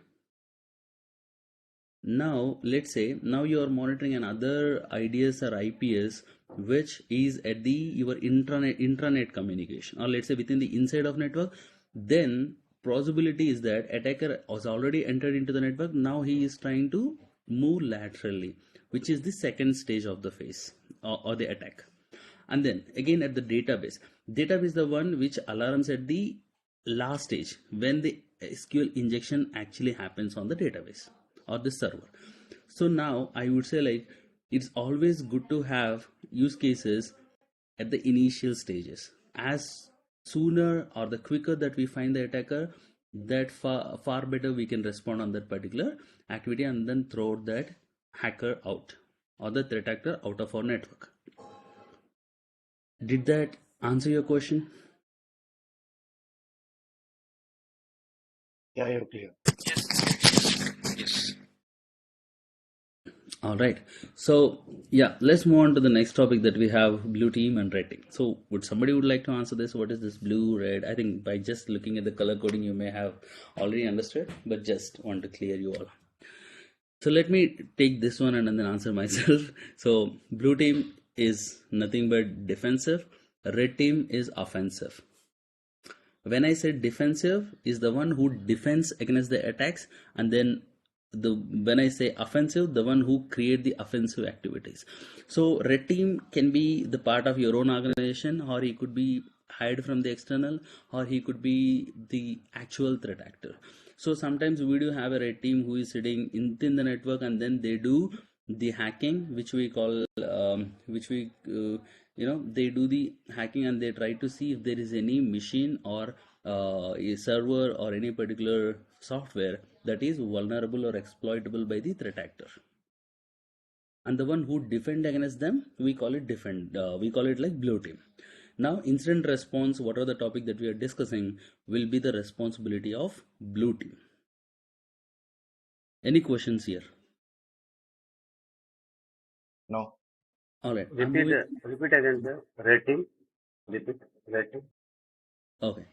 Now let's say now you are monitoring another IDS or IPS which is at the your intranet communication, or let's say within the inside of network. Then possibility is that attacker has already entered into the network. Now he is trying to move laterally, which is the second stage of the phase, or the attack. And then again at the database the one which alarms at the last stage when the SQL injection actually happens on the database or the server. So now I would say like it's always good to have use cases at the initial stages. as sooner or the quicker that we find the attacker, that far better we can respond on that particular activity and then throw that hacker out or the threat actor out of our network. Did that answer your question? Yeah, you're clear. Yes. All right. So yeah, let's move on to the next topic that we have: blue team and red team. So would somebody would like to answer this? What is this blue, red? I think by just looking at the color coding, you may have already understood, but just want to clear you all. So let me take this one and then answer myself. So blue team is nothing but defensive. Red team is offensive. When I say defensive, is the one who defends against the attacks, and then when I say offensive, the one who create the offensive activities. So red team can be the part of your own organization, or he could be hired from the external, or he could be the actual threat actor. So sometimes we do have a red team who is sitting in the network, and then they do the hacking, which we call they do the hacking, and they try to see if there is any machine or a server or any particular software that is vulnerable or exploitable by the threat actor. And the one who defend against them, we call it like blue team. Now incident response, whatever the topic that we are discussing, will be the responsibility of blue team. Any questions here? No. All right. Repeat again, sir. Rating. Repeat. Rating. Okay.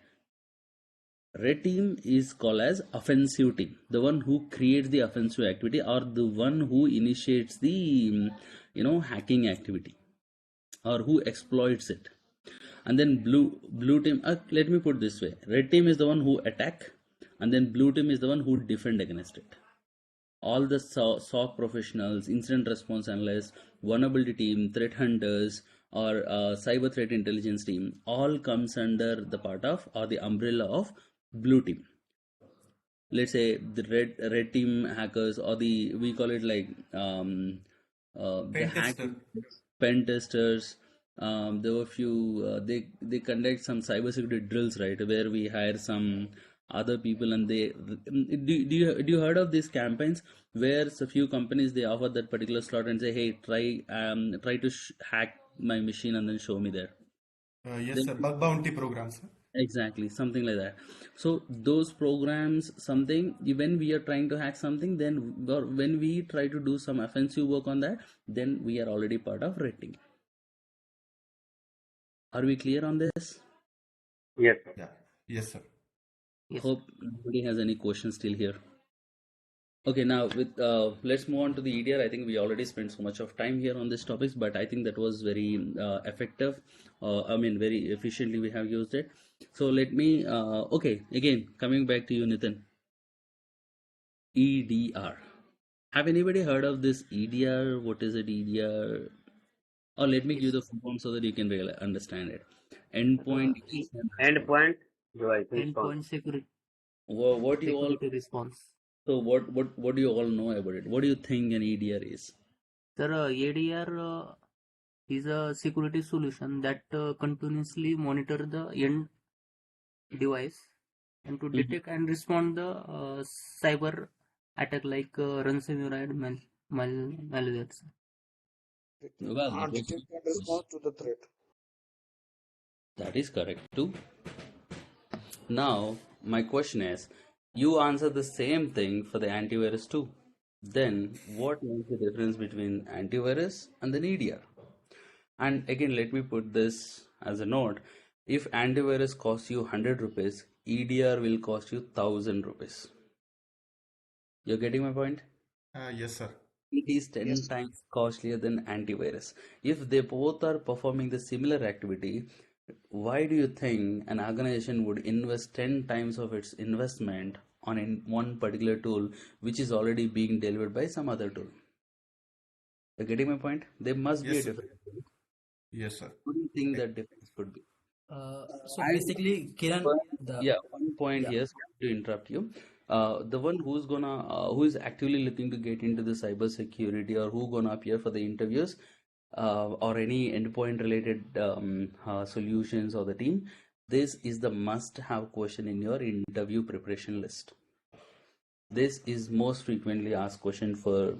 Red team is called as offensive team, the one who creates the offensive activity or the one who initiates the hacking activity or who exploits it. And then blue team, let me put this way: red team is the one who attack, and then blue team is the one who defend against it. All the SOC professionals, incident response analysts, vulnerability team, threat hunters, or cyber threat intelligence team, all comes under the part of or the umbrella of blue team. Let's say the red team hackers, or we call it like the pen testers. There were few they conduct some cybersecurity drills, right, where we hire some other people, and they do you heard of these campaigns where a few companies, they offer that particular slot and say, hey, try to hack my machine and then show me there. Yes, sir. Bug bounty programs. Exactly, something like that. So those programs, something when we are trying to hack something, then when we try to do some offensive work on that, then we are already part of red team. Are we clear on this? Yes, sir. Yeah. Yes, sir. Hope nobody has any questions still here. Okay, now with let's move on to the EDR. I think we already spent so much of time here on this topics, but I think that was very effective. Very efficiently we have used it. So let me okay, again coming back to you, Nitin. EDR. Have anybody heard of this EDR? What is it, EDR? Or let me give the full form so that you can really understand it. Endpoint Endpoint device response. Endpoint security what do you all security response. so what do you all know about it? What do you think an EDR is? Sir, ADR is a security solution that continuously monitor the end device and to detect and respond the cyber attack like ransomware and malware. Well, that was Detect and respond to the threat. that is correct too. Now, my question is, you answer the same thing for the antivirus too. Then, what makes the difference between antivirus and the EDR? And again, let me put this as a note. If antivirus costs you 100 rupees, EDR will cost you 1000 rupees. You're getting my point? Yes, sir. It is 10 times costlier than antivirus. If they both are performing the similar activity, why do you think an organization would invest 10 times of its investment on one particular tool which is already being delivered by some other tool? You're getting my point? There must be a Yes, sir. difference. Yes, sir. What do you think that difference could be? So basically, Kiran, one point here, sorry to interrupt you. The one who is actively looking to get into the cyber security or who gonna appear for the interviews, or any endpoint related solutions or the team, this is the must have question in your interview preparation list. This is most frequently asked question for,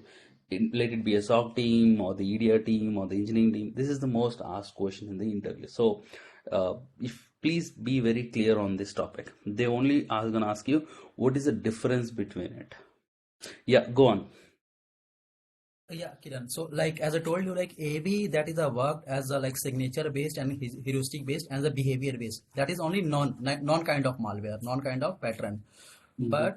let it be a SOC team or the EDR team or the engineering team. This is the most asked question in the interview. So if please be very clear on this topic. They only are going to ask you what is the difference between it. Yeah, go on. Yeah, Kiran. So, like as I told you, like AB, that is a work as a like signature based and heuristic based and the behavior based. That is only non kind of malware, non kind of pattern. But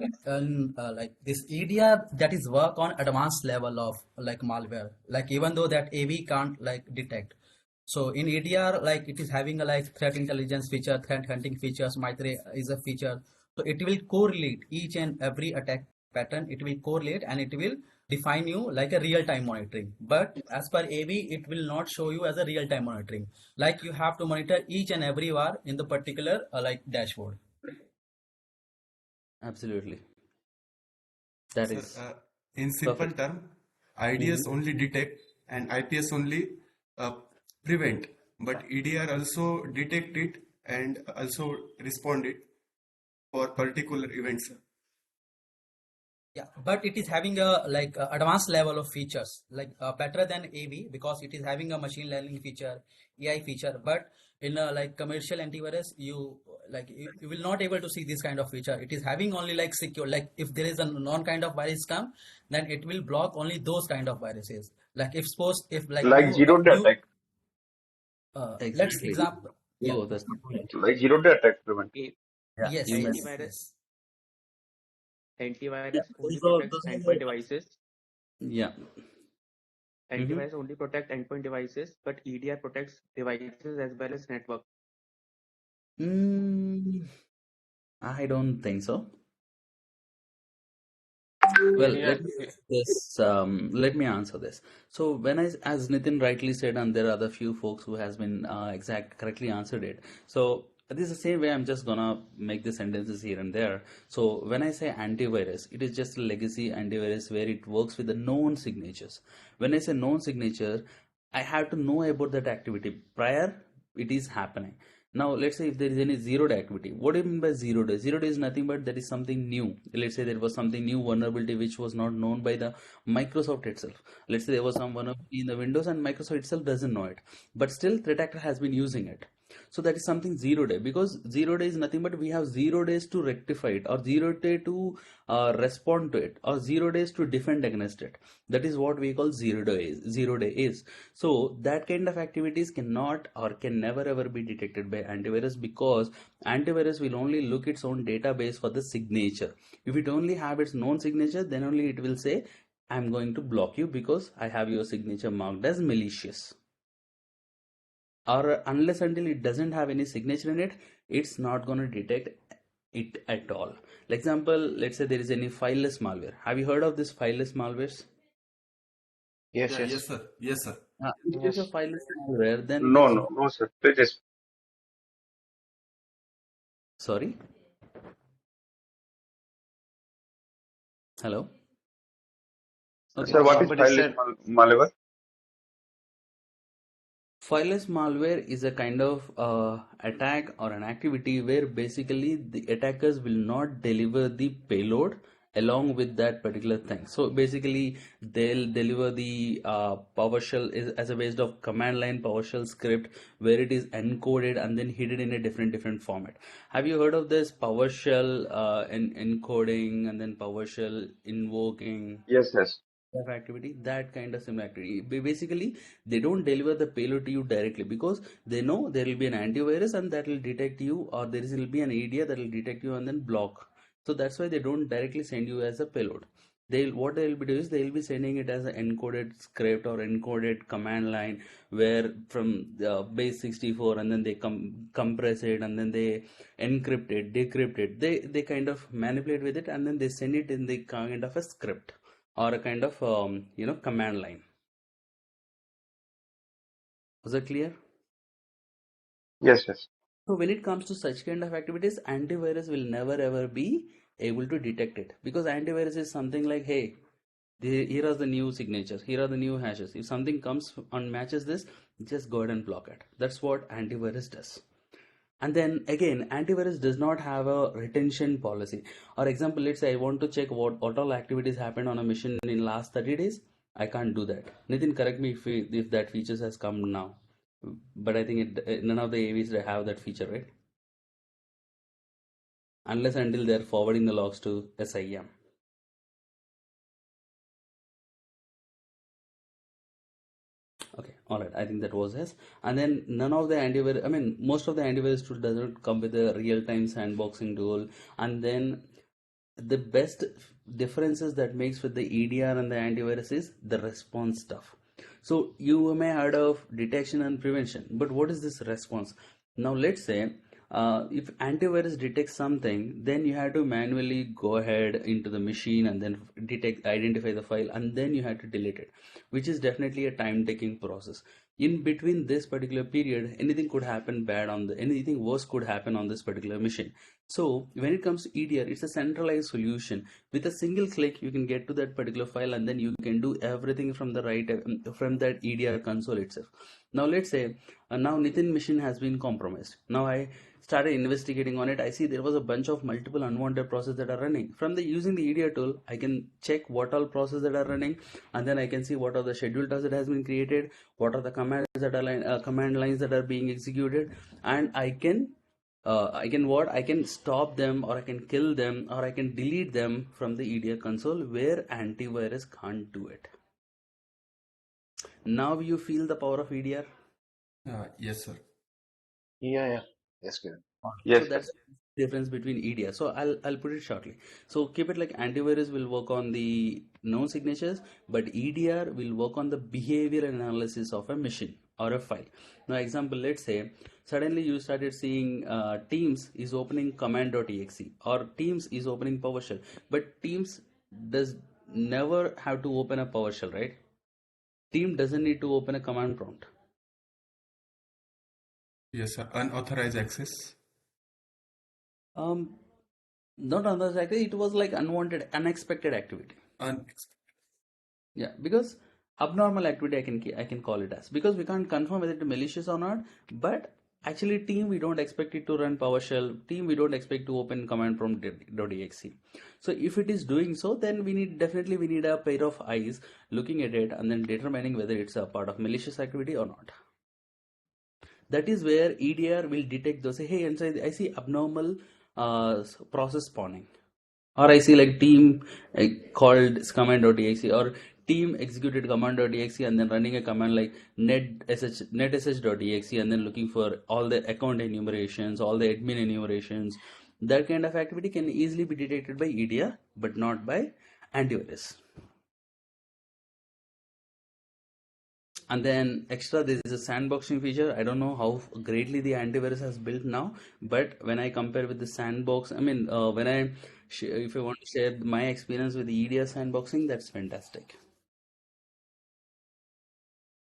like this EDR, that is work on advanced level of like malware. Like even though that AB can't like detect. So in EDR, like it is having a like threat intelligence feature, threat hunting features, MITRE is a feature. So it will correlate each and every attack pattern. It will correlate and it will define you like a real-time monitoring. But as per AB, it will not show you as a real-time monitoring. Like you have to monitor each and every hour in the particular like dashboard. Absolutely. That Sir, is in simple perfect. term, IDS only detect and IPS only prevent, but EDR also detect it and also respond it for particular events. Yeah, but it is having a like advanced level of features, like better than AB because it is having a machine learning feature, AI feature. But in a like commercial antivirus, you will not able to see this kind of feature. It is having only like secure. Like if there is a non kind of virus come, then it will block only those kind of viruses. Like if suppose if like Like zero day attack. let's Exactly. example. Yeah. Oh, that's the point. Like zero day attack prevent. Yeah, Yes. you Yes. Antivirus Yes. yeah, only those protects are endpoint devices. yeah. Mm-hmm. Antivirus only protect endpoint devices, but EDR protects devices as well as network. I don't think so. Well, EDR, let me answer this. So when as Nitin rightly said, and there are other few folks who has been correctly answered it. So this is the same way I'm just gonna make the sentences here and there. So when I say antivirus, it is just a legacy antivirus where it works with the known signatures. When I say known signature, I have to know about that activity prior it is happening. Now, let's say if there is any zero day activity, what do you mean by zero day? Zero day is nothing but there is something new. Let's say there was something new vulnerability which was not known by the Microsoft itself. Let's say there was some vulnerability in the Windows and Microsoft itself doesn't know it, but still threat actor has been using it. So that is something zero day, because zero day is nothing but we have 0 days to rectify it, or 0 day to respond to it, or 0 days to defend against it. That is what we call 0 days. 0 day is. So that kind of activities cannot or can never ever be detected by antivirus, because antivirus will only look its own database for the signature. If it only have its known signature, then only it will say, I'm going to block you because I have your signature marked as malicious. Or unless until it doesn't have any signature in it, it's not going to detect it at all. For example, let's say there is any fileless malware. Have you heard of this fileless malwares? Yes, Yeah, yes. yes, sir. Yes, sir. If it is a yes. fileless malware, then it No, is, no, no, sir. Please. sorry, hello. Okay, Sir, what is Somebody fileless said, malware? fileless malware is a kind of attack or an activity where basically the attackers will not deliver the payload along with that particular thing. So basically, they'll deliver the PowerShell as a based of command line PowerShell script where it is encoded and then hidden in a different format. Have you heard of this PowerShell encoding and then PowerShell invoking? Yes, yes. Of activity, that kind of similar activity. Basically, they don't deliver the payload to you directly because they know there will be an antivirus and that will detect you, or there will be an ADA that will detect you and then block. So that's why they don't directly send you as a payload. What they'll be doing is they'll be sending it as an encoded script or encoded command line where from the base 64, and then they compress it and then they encrypt it, decrypt it. They kind of manipulate with it and then they send it in the kind of a script or a kind of command line. Was that clear? Yes, yes. So when it comes to such kind of activities, antivirus will never ever be able to detect it, because antivirus is something like, hey, Here are the new signatures. Here are the new hashes. If something comes and matches this, just go ahead and block it. That's what antivirus does. And then again, antivirus does not have a retention policy. Or example, let's say I want to check what all activities happened on a machine in last 30 days. I can't do that. Nitin, correct me if that features has come now. But I think none of the AVs have that feature, right? Unless until they're forwarding the logs to SIEM. Okay, all right. I think that was yes. And then none of the antivirus, I mean, most of the antivirus tool doesn't come with a real-time sandboxing tool. And then the best differences that makes with the EDR and the antivirus is the response stuff. So you may heard of detection and prevention, but what is this response? Now let's say if antivirus detects something, then you have to manually go ahead into the machine and then identify the file, and then you have to delete it, which is definitely a time-taking process. In between this particular period, anything could happen bad anything worse could happen on this particular machine. So when it comes to EDR, it's a centralized solution. With a single click, you can get to that particular file, and then you can do everything from from that EDR console itself. Now let's say now Nitin machine has been compromised. Now I started investigating on it. I see there was a bunch of multiple unwanted processes that are running. From using the EDR tool, I can check what all processes that are running, and then I can see what are the scheduled tasks that has been created, what are the commands that are command lines that are being executed, and I can stop them, or I can kill them, or I can delete them from the EDR console where antivirus can't do it. Now you feel the power of EDR? Yes, sir. Yeah. Yes, Kiran. So Yes, that's yes. the difference between EDR. So I'll put it shortly. So keep it like antivirus will work on the known signatures, but EDR will work on the behavior analysis of a machine or a file. Now example, let's say suddenly you started seeing Teams is opening command.exe or Teams is opening PowerShell, but Teams does never have to open a PowerShell, right? Team doesn't need to open a command prompt. Yes, sir. Unauthorized access. Not unauthorized activity, it was like unwanted, unexpected activity. Yeah, because abnormal activity I can call it as, because we can't confirm whether it is malicious or not, but actually team we don't expect it to run PowerShell, team we don't expect to open command prompt.exe. So if it is doing so, then we need a pair of eyes looking at it and then determining whether it's a part of malicious activity or not. That is where EDR will detect those, hey, inside I see abnormal process spawning, or I see like team called command.exe, or team executed command.exe and then running a command like netsh.exe and then looking for all the account enumerations, all the admin enumerations. That kind of activity can easily be detected by EDR, but not by antivirus. And then extra, there is a sandboxing feature. I don't know how greatly the antivirus has built now, but when I compare with the sandbox, I mean, if I want to share my experience with the EDR sandboxing, that's fantastic.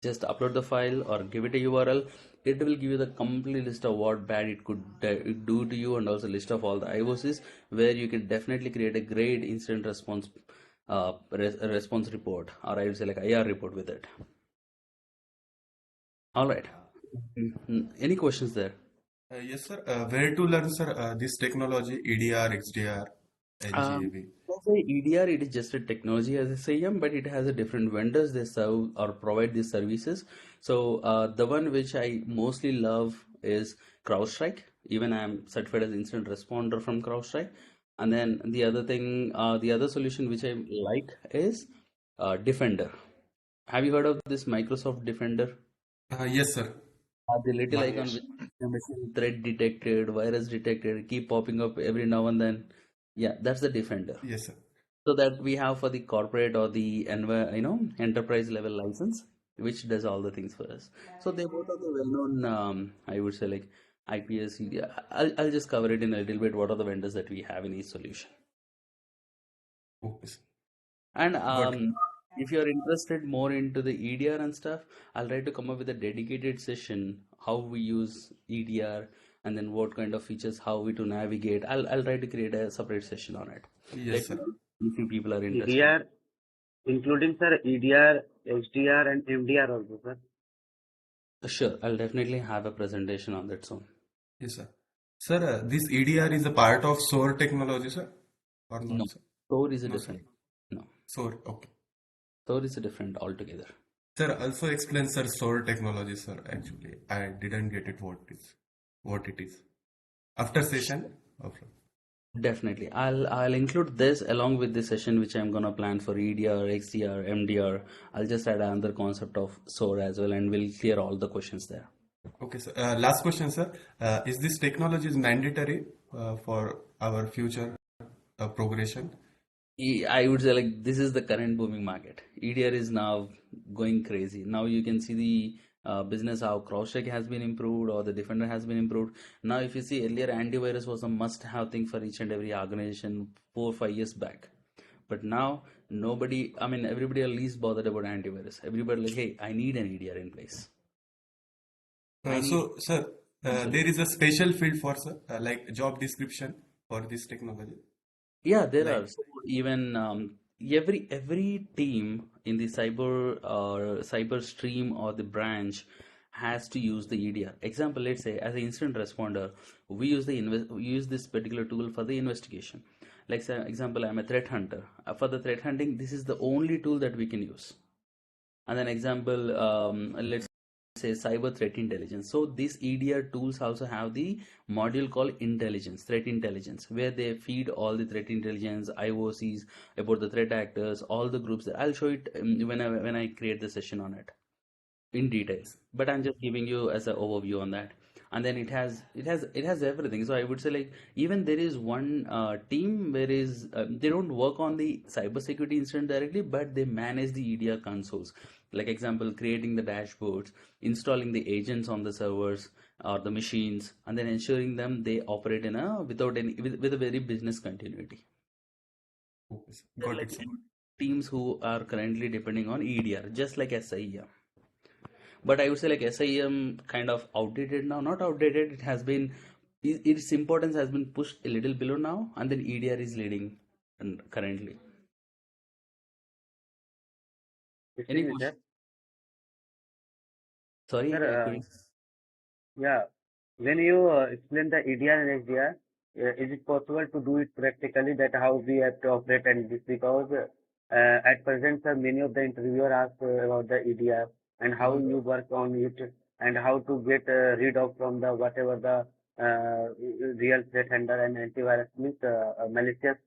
Just upload the file or give it a URL. It will give you the complete list of what bad it could do to you, and also list of all the IOCs where you can definitely create a great incident response response report, or I would say like IR report with it. All right. Any questions there? Yes, sir. Where to learn, sir, this technology, EDR, XDR, NGAV? EDR, it is just a technology as a SIEM, but it has a different vendors they serve or provide these services. So the one which I mostly love is CrowdStrike. Even I am certified as incident responder from CrowdStrike. And then the other thing, the other solution which I like is Defender. Have you heard of this Microsoft Defender? Yes, sir. The little icon Yes. with threat detected, virus detected, keep popping up every now and then. Yeah, that's the Defender. Yes, sir. So that we have for the corporate or the enterprise level license, which does all the things for us. So they both are the well-known, I would say like IPS. I'll just cover it in a little bit. What are the vendors that we have in each solution? Okay. And if you're interested more into the EDR and stuff, I'll try to come up with a dedicated session how we use EDR, and then what kind of features, how we to navigate. I'll try to create a separate session on it. Yes, sir. If you people are interested. including sir EDR, HDR, and MDR also, sir. Sure, I'll definitely have a presentation on that soon. Yes, sir. Sir, this EDR is a part of SOAR technology, sir, or No, not, sir? SOAR is a No, sir. different. No, SOAR, okay. SOAR is a different altogether. Sir, also explain, sir, SOAR technology, sir. Actually, I didn't get it what it is. After session, okay. Definitely. I'll include this along with the session which I'm gonna plan for EDR, XDR, MDR. I'll just add another concept of SOAR as well, and we'll clear all the questions there. Okay, sir. Last question, sir. Is this technology is mandatory for our future progression? I would say like this is the current booming market. EDR is now going crazy. Now you can see the business how CrowdStrike has been improved or the Defender has been improved. Now if you see earlier antivirus was a must-have thing for each and every organization 4 or 5 years back. But now nobody, I mean everybody are least bothered about antivirus. Everybody like, hey, I need an EDR in place. I need. So, sir, Sorry. there is a special field for, sir, like job description for this technology. Yeah, there Like, are. So even every team in the cyber stream or the branch has to use the EDR. Example, let's say as an incident responder, we use this particular tool for the investigation. Like say, example, I'm a threat hunter. For the threat hunting, this is the only tool that we can use. And then example, let's say cyber threat intelligence. So these EDR tools also have the module called intelligence, threat intelligence, where they feed all the threat intelligence, IOCs about the threat actors, all the groups. I'll show it when I create the session on it in details, but I'm just giving you as an overview on that. And then it has everything. So I would say like even there is one team where is they don't work on the cybersecurity incident directly, but they manage the EDR consoles. Like example, creating the dashboards, installing the agents on the servers or the machines, and then ensuring them they operate in a without any with a very business continuity. okay, sir. They're Got like it, sir. teams who are currently depending on EDR, just like SIEM. But I would say like SIEM kind of outdated now, not outdated. It has been its importance has been pushed a little below now, and then EDR is leading currently. Any Excuse me, sir. question? Sorry, I Sir, couldn't. yeah, when you explain the EDR and HDR, is it possible to do it practically that how we have to operate and this because at present, sir, many of the interviewer ask about the EDR and how you work on it and how to get rid of from the whatever the real threat handler and antivirus means malicious.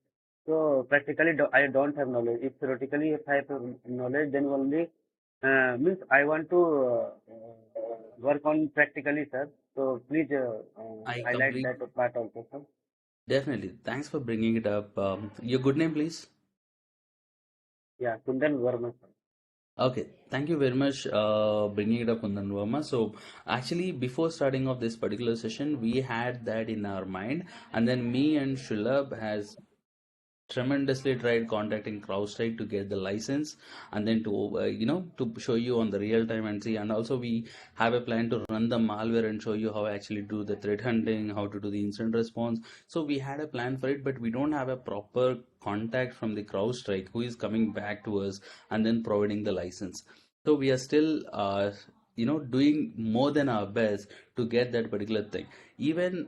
So practically, I don't have knowledge. If theoretically, if I have knowledge, then only means I want to work on practically, sir. So please I highlight complete that part also, sir. Definitely. Thanks for bringing it up. Your good name, please. Yeah, Kundan Verma, sir. Okay, thank you very much bringing it up, Kundan Verma. So actually, before starting off this particular session, we had that in our mind, and then me and Shulab has tremendously tried contacting CrowdStrike to get the license, and then to to show you on the real time and see. And also we have a plan to run the malware and show you how I actually do the threat hunting, how to do the incident response. So we had a plan for it, but we don't have a proper contact from the CrowdStrike who is coming back to us and then providing the license. So we are still doing more than our best to get that particular thing. Even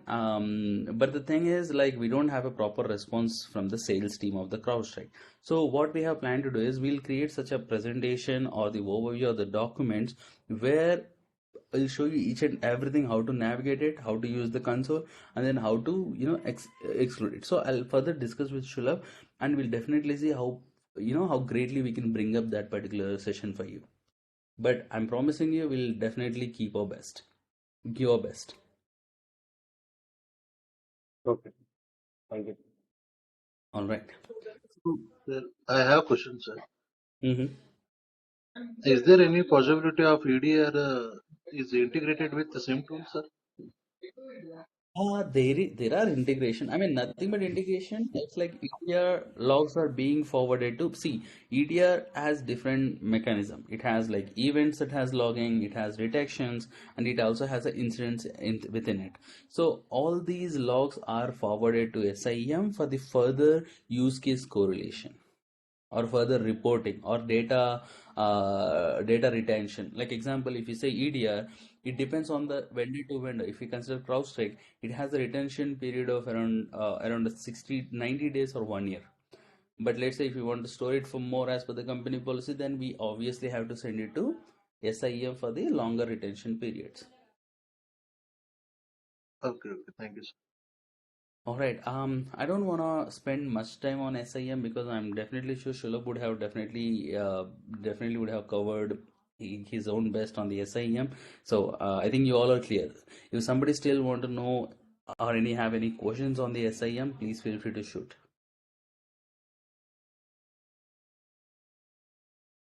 but the thing is like we don't have a proper response from the sales team of the CrowdStrike. So what we have planned to do is we'll create such a presentation or the overview of the documents where I'll show you each and everything, how to navigate it, how to use the console, and then how to exclude it. So I'll further discuss with Shulab, and we'll definitely see how greatly we can bring up that particular session for you. But I'm promising you we'll definitely keep our best. Give our best. Okay, thank you. All right. Sir, I have a question, sir. Mm-hmm. Is there any possibility of EDR is integrated with the same tool, sir? There are integration. I mean, nothing but integration. It's like EDR logs are being forwarded to. See, EDR has different mechanism. It has like events, it has logging, it has detections, and it also has an incidents within it. So all these logs are forwarded to SIEM for the further use case correlation. or further reporting or data retention. Like example, if you say EDR, it depends on the vendor to vendor. If you consider CrowdStrike, it has a retention period of around 60 90 days or 1 year. But let's say if you want to store it for more as per the company policy, then we obviously have to send it to SIEM for the longer retention periods. Okay, thank you, sir. All right. I don't wanna spend much time on SIM because I'm definitely sure Shulab would have definitely would have covered his own best on the SIM. So I think you all are clear. If somebody still want to know or have any questions on the SIM, please feel free to shoot.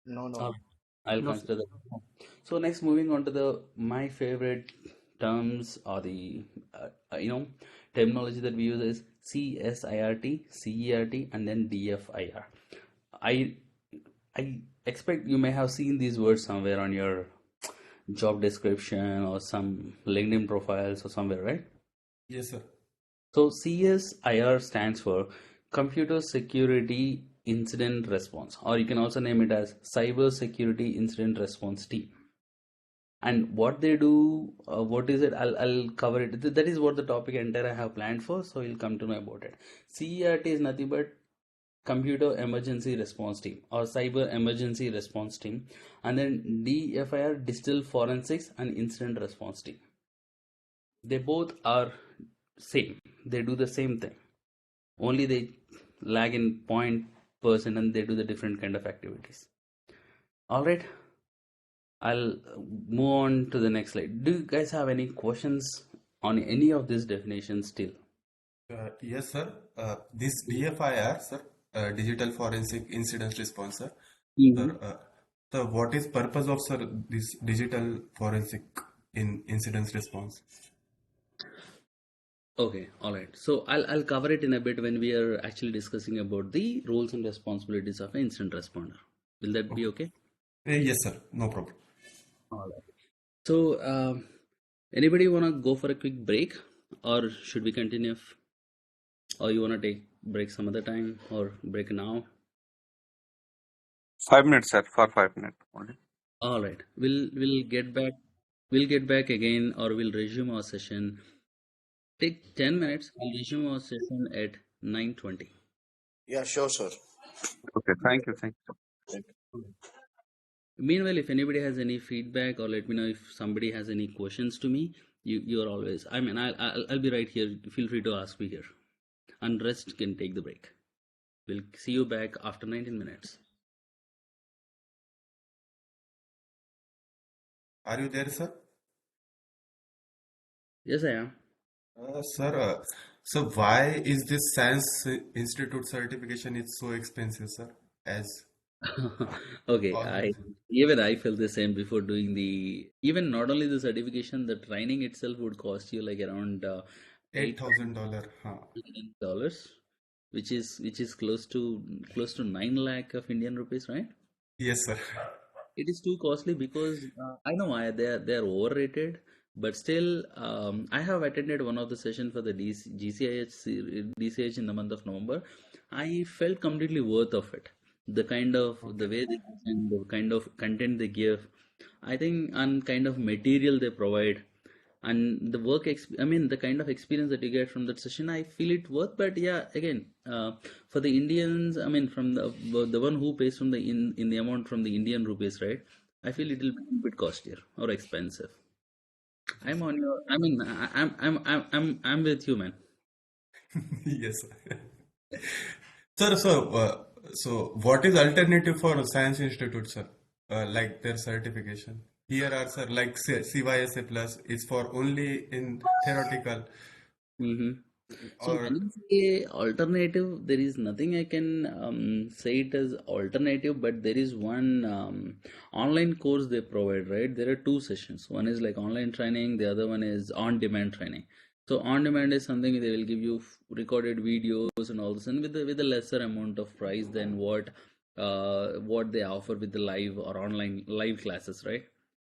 No. I'll No, sir. consider that. So next, moving on to the my favorite terms or the terminology that we use is CSIRT, CERT, and then DFIR. I I expect you may have seen these words somewhere on your job description or some LinkedIn profiles or somewhere, right? Yes, sir. So CSIR stands for Computer Security Incident Response, or you can also name it as Cyber Security Incident Response Team. And what they do, what is it? I'll cover it. That is what the topic entire I have planned for, so you'll come to know about it. CERT is nothing but Computer Emergency Response Team or Cyber Emergency Response Team, and then DFIR, Digital Forensics and Incident Response Team. They both are same. They do the same thing. Only they lag in point person and they do the different kind of activities. All right. I'll move on to the next slide. Do you guys have any questions on any of these definitions still? Yes, sir. This DFIR, sir, Digital Forensic Incident Response, sir. Mhm. Sir, what is purpose of, sir, this Digital Forensic Incident Response? Okay, all right. So I'll cover it in a bit when we are actually discussing about the roles and responsibilities of an incident responder. Will that be okay? Yes, sir. No problem. All right. So anybody wanna go for a quick break, or should we continue? Or you wanna take break some other time, or break now? 5 minutes, sir, for 5 minutes only. All right. We'll get back. We'll get back again, or we'll resume our session. Take 10 minutes. We'll resume our session at 9:20. Yeah, sure, sir. Okay, thank you. Thank you. Meanwhile, if anybody has any feedback, or let me know if somebody has any questions to me, you're always. I mean, I'll be right here. Feel free to ask me here. And rest can take the break. We'll see you back after 19 minutes. Are you there, sir? Yes, I am. Sir, so why is this Science Institute certification is so expensive, sir? As Okay, all even I felt the same before doing even not only the certification, the training itself would cost you like around $8,000, huh? $8,000, which is close to 9 lakh of Indian rupees, right? Yes, sir. It is too costly because I know why they're overrated, but still, I have attended one of the sessions for the DCH in the month of November. I felt completely worth of it. The way they present, the kind of content they give, I think, and kind of material they provide, and the I mean, the kind of experience that you get from that session, I feel it worth. But yeah, again, for the Indians, I mean, from the one who pays from the in the amount from the Indian rupees, right? I feel it will be a bit costlier or expensive. I'm on your. I mean, I'm with you, man. Yes, sir. Sir, so what is alternative for Science Institute, sir? Like their certification. Here are, sir, like CYSA plus is for only in theoretical Mm-hmm. So or when you say alternative, there is nothing I can say it as alternative, but there is one online course they provide, right? There are two sessions. One is like online training, the other one is on-demand training. So on-demand is something they will give you recorded videos and all this, and with a lesser amount of price than what they offer with the live or online live classes, right?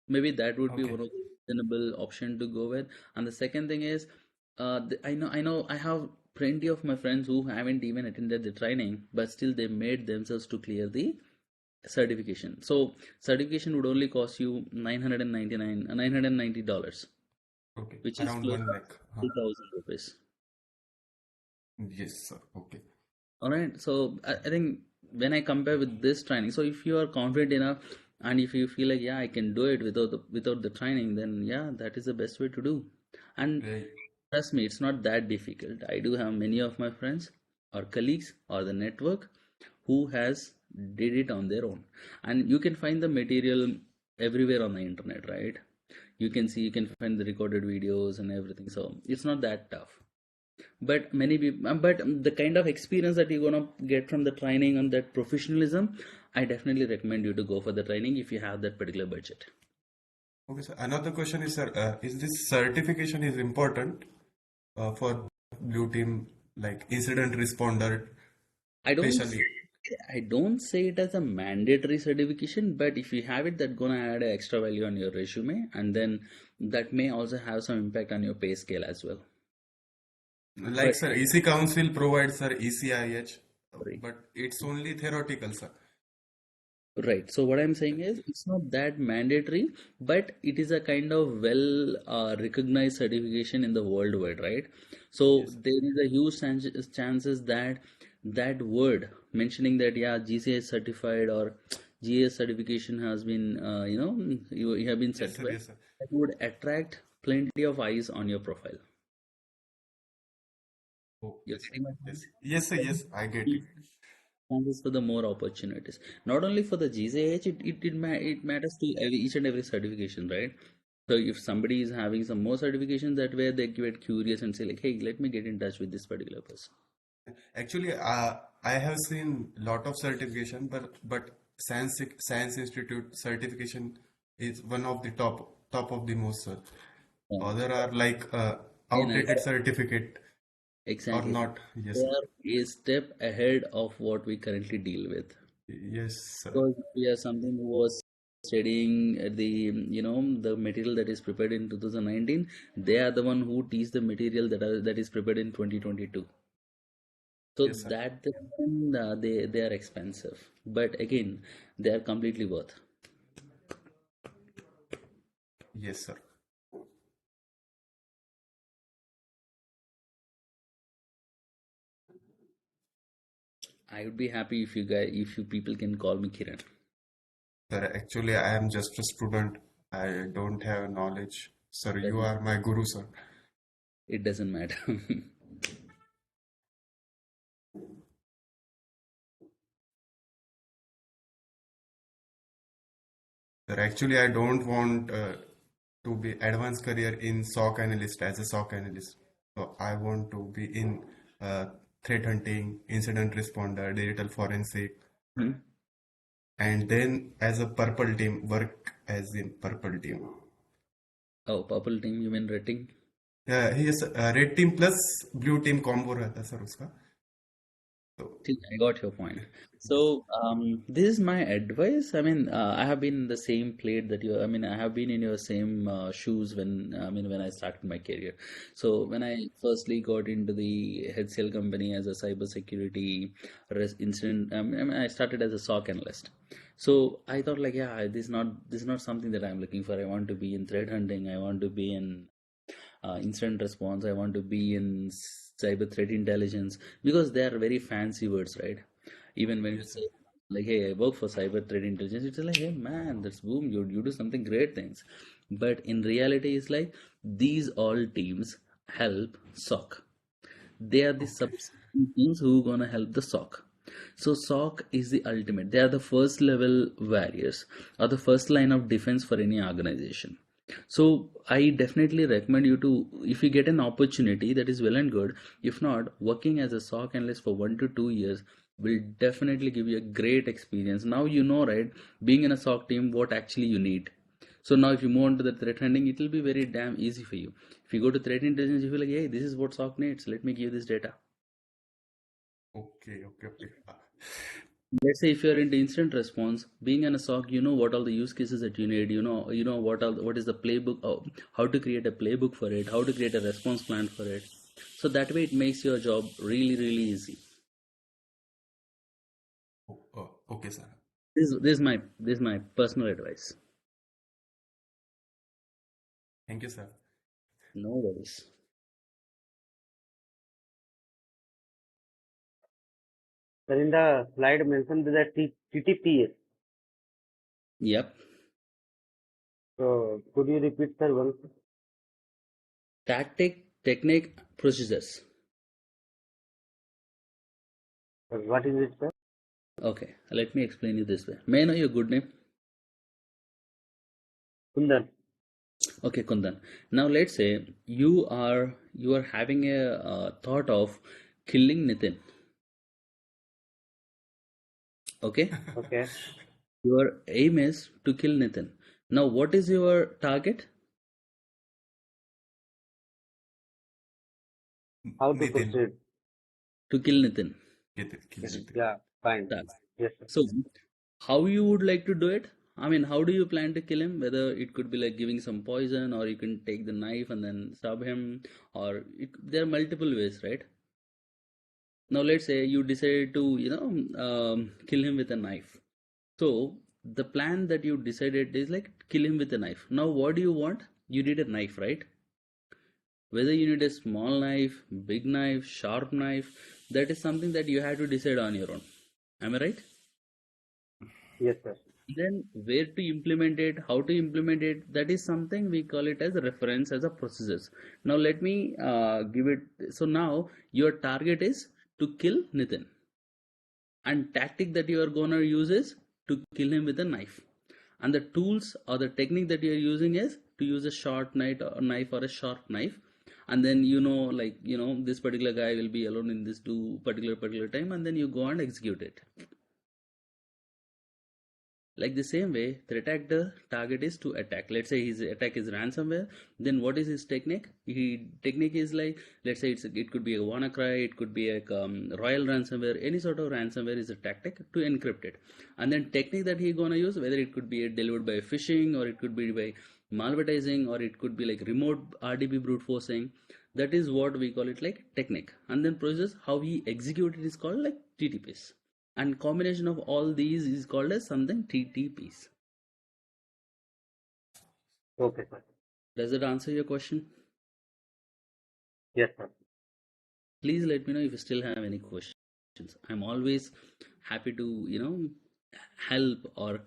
Maybe that would be okay. one of the reasonable option to go with. And the second thing is, I know I have plenty of my friends who haven't even attended the training, but still they made themselves to clear the certification. So certification would only cost you $990, Okay, which is around close 1 to lakh. 3,000 rupees. Yes, sir. Okay. All right. So I think when I compare with this training, so if you are confident enough and if you feel like, yeah, I can do it without the training, then yeah, that is the best way to do. And Right. trust me, it's not that difficult. I do have many of my friends or colleagues or the network who has did it on their own, and you can find the material everywhere on the internet, right? You can see, you can find the recorded videos and everything, so it's not that tough. But many people, but the kind of experience that you're gonna get from the training and that professionalism, I definitely recommend you to go for the training if you have that particular budget. Okay, sir. Another question is, sir, is this certification is important for blue team, like incident responder, I don't especially? I don't say it as a mandatory certification, but if you have it, that's gonna add an extra value on your resume, and then that may also have some impact on your pay scale as well. Like, But sir, EC Council provides, sir, ECIH, right, but it's only theoretical, sir. right. So what I'm saying is, it's not that mandatory, but it is a kind of well recognized certification in the worldwide, right? So Yes, sir. there is a huge chances that that word mentioning that, yeah, GCS certified or GS certification has been you have been Yes, sir. certified, Yes, sir. that would attract plenty of eyes on your profile. You're Okay, sir. getting my Yes. point? Yes, sir. Yes, I get it. Chances for the more opportunities. Not only for the GCH, it matters to each and every certification, right? So if somebody is having some more certifications, that way they get curious and say like, hey, let me get in touch with this particular person. Actually, I have seen lot of certification, but Science Institute certification is one of the top of the most, sir. Um, Other are like Again, outdated certificate or exactly. not. Yes, They sir. are a step ahead of what we currently deal with. Yes, sir. Because we are something who was studying the material that is prepared in 2019. They are the one who teach the material that is prepared in 2022. So Yes, sir. that they are expensive, but again, they are completely worth. Yes, sir. I would be happy if you people can call me Kiran. Sir, actually, I am just a student. I don't have knowledge. Sir, you Doesn't are my guru, sir. It doesn't matter. Sir, actually, I don't want to be advanced career in SOC analyst as a SOC analyst. So I want to be in uh, threat hunting, incident responder, digital forensic, Hmm? and then as a purple team, work as in purple team. Oh, purple team, you mean red team? Yes, red team plus blue team combo रहता है sir उसका. So ठीक, I got your point. So, this is my advice. I mean, I have been in the same plate that you. I mean, I have been in your same shoes when I started my career. So when I firstly got into the HCL company as a cybersecurity incident, I started as a SOC analyst. So I thought like, yeah, this is not something that I'm looking for. I want to be in threat hunting. I want to be in incident response. I want to be in cyber threat intelligence, because they are very fancy words, right? Even when you yes, sir. say like, hey, I work for cyber threat intelligence, it's like, hey man, that's boom, you do something great things. But in reality, it's like these all teams help SOC. They are the Okay. subsidiary teams who gonna help the SOC. So SOC is the ultimate. They are the first level warriors or the first line of defense for any organization. So I definitely recommend you to, if you get an opportunity, that is well and good. If not, working as a SOC analyst for 1 to 2 years will definitely give you a great experience. Now you know, right, being in a SOC team, what actually you need. So now if you move on to the threat hunting, it will be very damn easy for you. If you go to threat intelligence, you feel like, hey, this is what SOC needs. Let me give this data. Okay. Let's say if you're into instant response, being in a SOC, you know what all the use cases that you need. You know what is the playbook, how to create a playbook for it, how to create a response plan for it. So that way it makes your job really, really easy. Okay, sir. This is my personal advice. Thank you, sir. No worries. Sir, in the slide mentioned that TTPS. Yep. So could you repeat, sir, once? Tactic, technique, procedures. What is it, sir? Okay, let me explain you this way. May I know your good name? Kundan. Okay, Kundan. Now let's say you are having a thought of killing Nitin. Okay. Okay. Your aim is to kill Nitin. Now, what is your target? How to Nitin. proceed? To kill Nitin. Kill Nitin. Yeah, fine. That's Yes, sir. so. How you would like to do it? I mean, how do you plan to kill him? Whether it could be like giving some poison, or you can take the knife and then stab him, or there are multiple ways, right? Now, let's say you decided to, kill him with a knife. So the plan that you decided is like kill him with a knife. Now, what do you want? You need a knife, right? Whether you need a small knife, big knife, sharp knife, that is something that you have to decide on your own. Am I right? Yes, sir. Then where to implement it, how to implement it, that is something we call it as a reference, as a procedures. Now let me give it. So now your target is to kill Nitin, and tactic that you are gonna use is to kill him with a knife, and the tools or the technique that you are using is to use a short knife or a sharp knife. And then this particular guy will be alone in this particular time, and then you go and execute it. Like the same way, threat actor target is to attack. Let's say his attack is ransomware. Then what is his technique? Technique is like, let's say it could be a WannaCry, it could be a royal ransomware. Any sort of ransomware is a tactic to encrypt it. And then technique that he gonna use, whether it could be delivered by phishing, or it could be by malvertising, or it could be like remote RDP brute forcing. That is what we call it like technique. And then process how he execute it is called like TTPs. And combination of all these is called as something TTPs. Okay, sir. Does that answer your question? Yes, sir. Please let me know if you still have any questions. I'm always happy to help, or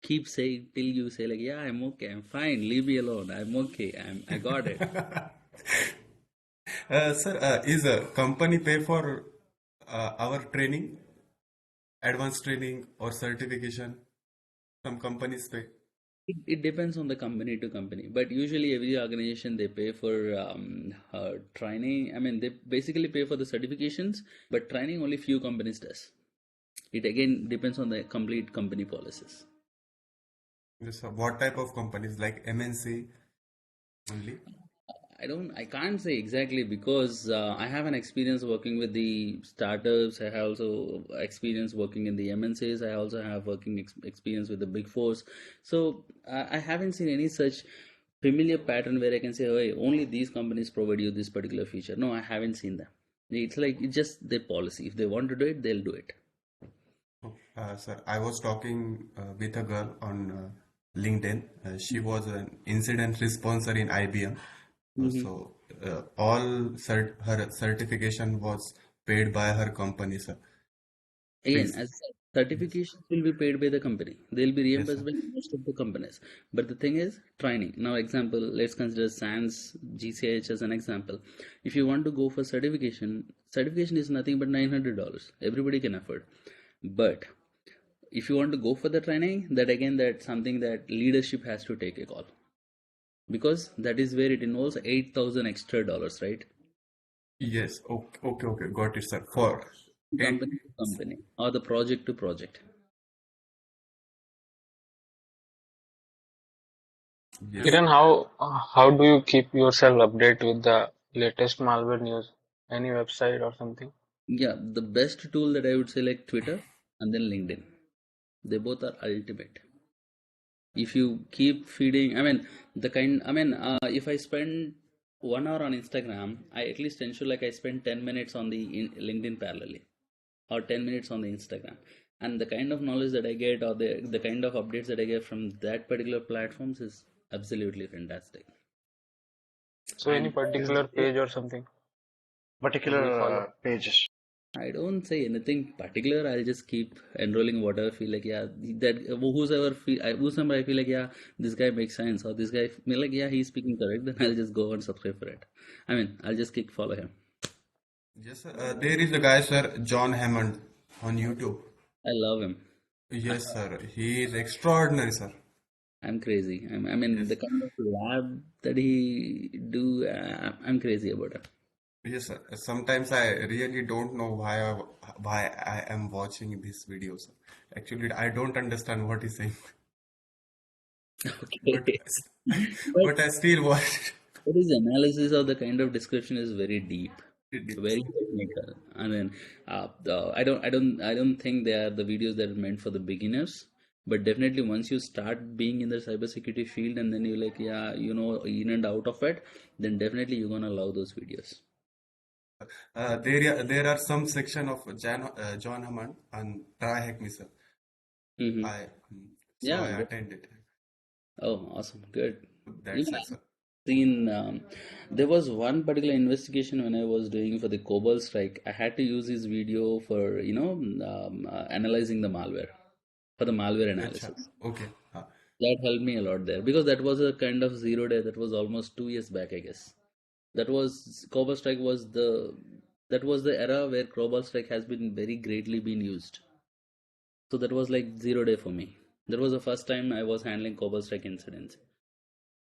keep saying till you say like, yeah, I'm okay, I'm fine, leave me alone, I'm okay, I got it. Sir, is a company pay for our training, advanced training or certification? Some companies pay. It depends on the company to company, but usually every organization they pay for training. I mean, they basically pay for the certifications, but training only few companies does. It again depends on the complete company policies. Yes, sir. What type of companies, like MNC only? I can't say exactly, because I have an experience working with the startups. I have also experience working in the MNCs. I also have working experience with the big fours. So I haven't seen any such familiar pattern where I can say, oh, only these companies provide you this particular feature. No, I haven't seen that. It's just their policy. If they want to do it, they'll do it. Sir, I was talking with a girl on LinkedIn. She was an incident responser in IBM. So all her certification was paid by her company, sir. Again, Please. as certifications will be paid by the company, they'll be Yes, reimbursed sir. by most of the companies. But the thing is, training. Now, example, let's consider SANS GCH as an example. If you want to go for certification is nothing but $900. Everybody can afford. But if you want to go for the training, that's something that leadership has to take a call, because that is where it involves $8,000 extra dollars, right? Yes. Okay. Got it, sir. For Company to company, or the project to project. yes. Kiran, how do you keep yourself updated with the latest malware news? Any website or something? Yeah, the best tool that I would say, like Twitter and then LinkedIn. They both are ultimate. If you keep feeding, I mean, if I spend 1 hour on Instagram, I at least ensure like I spend 10 minutes on the LinkedIn parallelly, or 10 minutes on the Instagram. And the kind of knowledge that I get, or the kind of updates that I get from that particular platforms is absolutely fantastic. So any And particular page or something that we follow? Particular pages. I don't say anything particular. I'll just keep enrolling whatever I feel like. Yeah, that whosoever I feel like, yeah, this guy makes sense, or this guy feel like, yeah, he's speaking correct. Then I'll just go and subscribe for it. I mean, I'll just follow him. Yes, sir. There is a guy, sir, John Hammond on YouTube. I love him. Yes, sir. He is extraordinary, sir. I'm crazy. I mean, Yes. the kind of lab that he do, I'm crazy about it. Yes, sir. Sometimes I really don't know why I am watching this video, sir. Actually, I don't understand what he's saying, but Okay. but I still watch it. But his analysis of the kind of description is very deep, It very is. technical. I mean, I don't think they are the videos that are meant for the beginners. But definitely, once you start being in the cybersecurity field, and then you're like, yeah, you know, in and out of it, then definitely you're gonna love those videos. There are some section of John Hammond and Try Hack Me, sir. Mm-hmm. So Yeah. I attended. Oh, awesome. Good. That's Even it, sir. seen there was one particular investigation when I was doing for the Cobalt strike. I had to use his video for analyzing the malware, for the malware Acha. analysis. Okay. That helped me a lot there, because that was a kind of 0 day. That was almost 2 years back, I guess. That was Cobalt strike was the era where Cobalt strike has been very greatly been used. So that was like 0 day for me. That was the first time I was handling Cobalt strike incidents.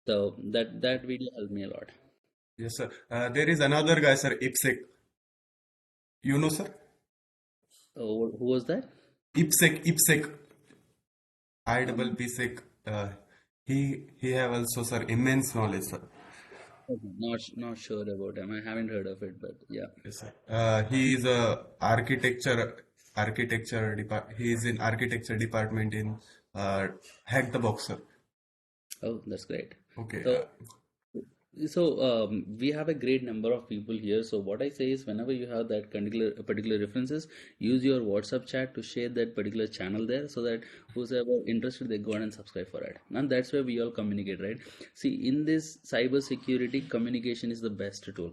So that video helped me a lot. Yes, sir. There is another guy, sir, Ipsec. You know, sir? Who was that? Ipsec. IPPSec. He have also, sir, immense knowledge, sir. Okay, not sure about him. I haven't heard of it, but yeah. Yes, sir. He is a he is in architecture department in Hack the Box, sir. Oh, that's great. Okay. So we have a great number of people here. So what I say is, whenever you have that particular references, use your WhatsApp chat to share that particular channel there, so that who's ever interested, they go on and subscribe for it. And that's where we all communicate, right? See, in this cyber security, communication is the best tool.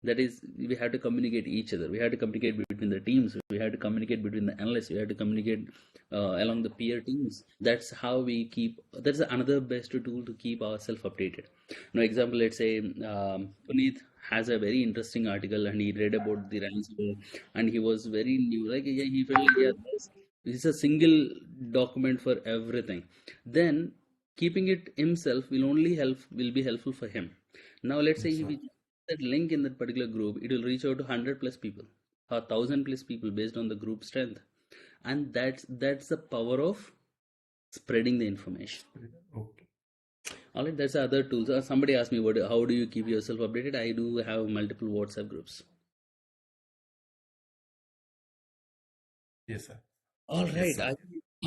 That is, we have to communicate each other. We have to communicate between the teams. We have to communicate between the analysts. We have to communicate along the peer teams. That's how we keep. That's another best tool to keep ourselves updated. Now, example, let's say Puneet has a very interesting article, and he read about the ransomware, and he was very new. Like, yeah, he felt like, yeah, this is a single document for everything. Then keeping it himself will be helpful for him. Now, let's say Yes, if sir. we that link in that particular group, it will reach out to 100 plus people, or 1,000 plus people, based on the group strength. And that's the power of spreading the information. Okay. All right, that's the other tools. Somebody asked me, how do you keep yourself updated? I do have multiple WhatsApp groups. Yes, sir. All Yes, right, sir.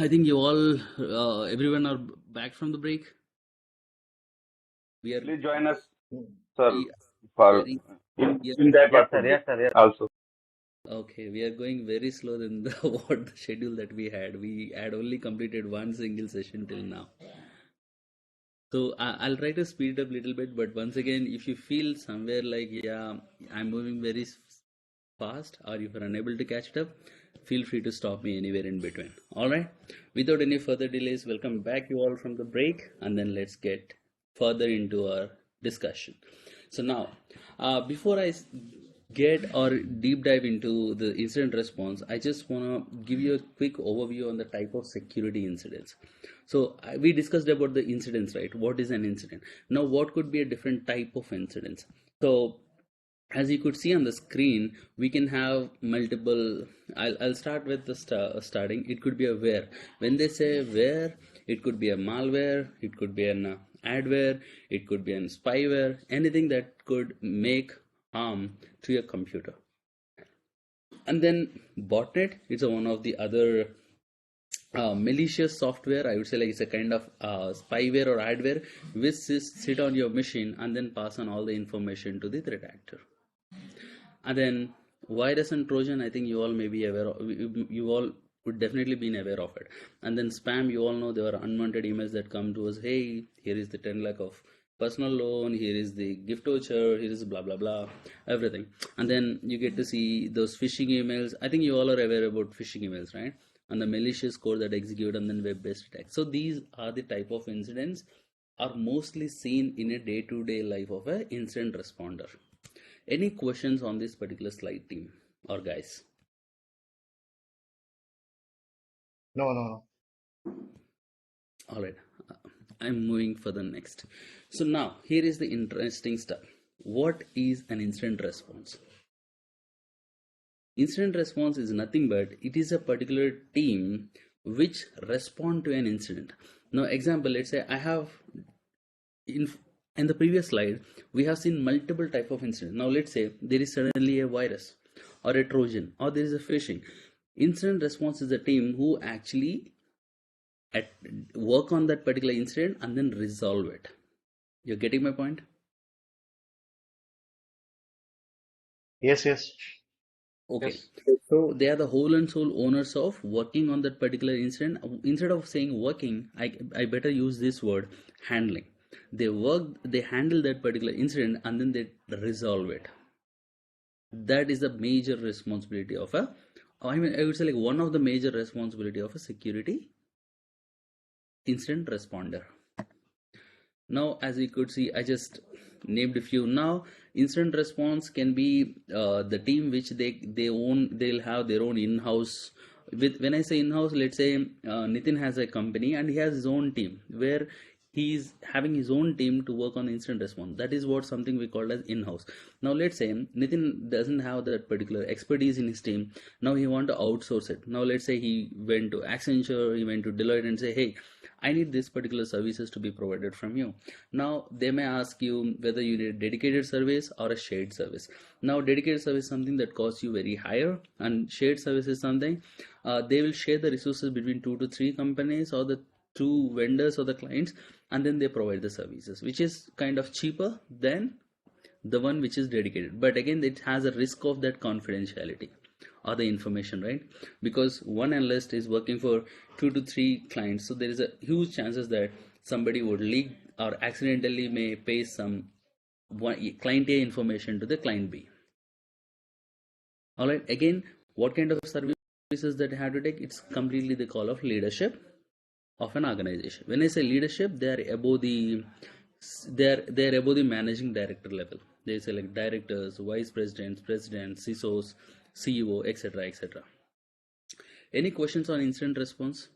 I think you all, everyone are back from the break. We are. Please join us, sir, we for very, in that Yes, sir. WhatsApp Yes, group sir. Yes. also. Okay, we are going very slow than the schedule that we had. We had only completed one single session till now. So I'll try to speed it up a little bit, but once again, if you feel somewhere like, yeah, I'm moving very fast, or if you're unable to catch it up, feel free to stop me anywhere in between. All right. Without any further delays, welcome back you all from the break, and then let's get further into our discussion. So now, before I get or deep dive into the incident response, I just want to give you a quick overview on the type of security incidents. So we discussed about the incidents, right? What is an incident? Now, what could be a different type of incidents? So as you could see on the screen, we can have multiple. I'll start with the starting. It could be a where. When they say where, it could be a malware, it could be an adware, it could be an spyware, anything that could make harm to your computer. And then botnet is one of the other malicious software. I would say like it's a kind of spyware or adware which sit on your machine and then pass on all the information to the threat actor. And then virus and Trojan, I think you all may be aware of, you all would definitely been aware of it. And then spam, you all know there are unwanted emails that come to us. Hey, here is the 10 lakh of personal loan, here is the gift voucher, here is blah blah blah, everything. And then you get to see those phishing emails. I think you all are aware about phishing emails, right? And the malicious code that execute and then web-based attacks. So these are the type of incidents are mostly seen in a day-to-day life of an incident responder. Any questions on this particular slide, team or guys? No. All right, I'm moving for the next. So now here is the interesting stuff. What is an incident response? Incident response is nothing but it is a particular team which respond to an incident. Now, example, let's say I have in the previous slide we have seen multiple type of incidents. Now let's say there is suddenly a virus or a Trojan or there is a phishing. Incident response is a team who actually work on that particular incident and then resolve it. You're getting my point? Yes. Okay. Yes. So they are the whole and soul owners of working on that particular incident. Instead of saying working, I better use this word, handling. They handle that particular incident and then they resolve it. That is the major responsibility of I would say like one of the major responsibility of a security incident responder. Now, as you could see, I just named a few. Now, incident response can be the team which they own. They'll have their own in-house. When I say in-house, let's say Nitin has a company and he has his own team where he's having his own team to work on incident response. That is what something we call as in-house. Now let's say Nitin doesn't have that particular expertise in his team. Now he want to outsource it. Now let's say he went to Accenture, he went to Deloitte and say, hey, I need this particular services to be provided from you. Now they may ask you whether you need a dedicated service or a shared service. Now dedicated service is something that costs you very higher, and shared service is something they will share the resources between 2 to 3 companies or the 2 vendors or the clients, and then they provide the services, which is kind of cheaper than the one which is dedicated. But again, it has a risk of that confidentiality or the information, right? Because one analyst is working for 2 to 3 clients, so there is a huge chances that somebody would leak or accidentally may paste some client A information to the client B. All right, again, what kind of services that I have to take? It's completely the call of leadership of an organization. When I say leadership, they are above the managing director level. They say like directors, vice presidents, presidents, CISOs, CEO, etc., etc. Any questions on incident response?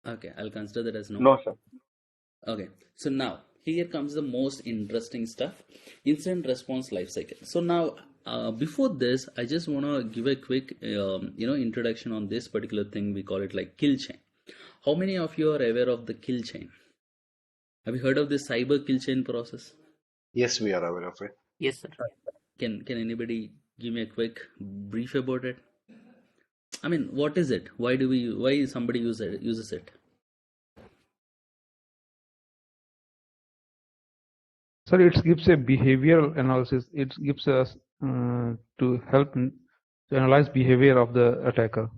Okay, I'll consider that as no. No, sir. Okay, so now here comes the most interesting stuff: incident response lifecycle. So now, before this, I just want to give a quick, introduction on this particular thing. We call it like kill chain. How many of you are aware of the kill chain? Have you heard of this cyber kill chain process? Yes, we are aware of it. Yes, sir. Can anybody give me a quick brief about it? I mean, what is it? Why somebody uses it? Sir, it gives a behavioral analysis. It gives us to help to analyze behavior of the attacker.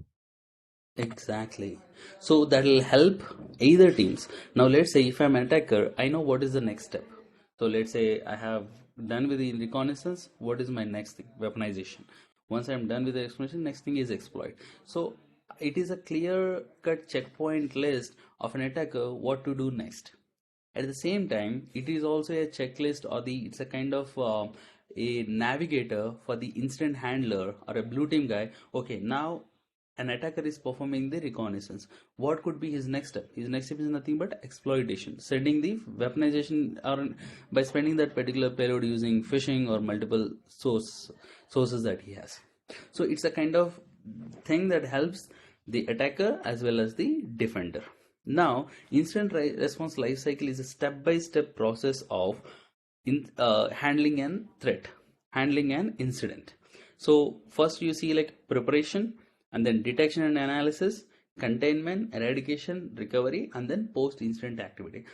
Exactly. So that will help either teams. Now let's say if I'm an attacker, I know what is the next step. So let's say I have done with the reconnaissance. What is my next thing? Weaponization. Once I'm done with the exploration, next thing is exploit. So it is a clear-cut checkpoint list of an attacker what to do next. At the same time, it is also a checklist or it's a kind of a navigator for the incident handler or a blue team guy. Okay, now an attacker is performing the reconnaissance. What could be his next step? His next step is nothing but exploitation, sending the weaponization or by spending that particular payload using phishing or multiple sources that he has. So it's a kind of thing that helps the attacker as well as the defender. Now, incident response lifecycle is a step-by-step process of handling an threat, handling an incident. So first you see like preparation, and then detection and analysis, containment, eradication, recovery, and then post-incident activity.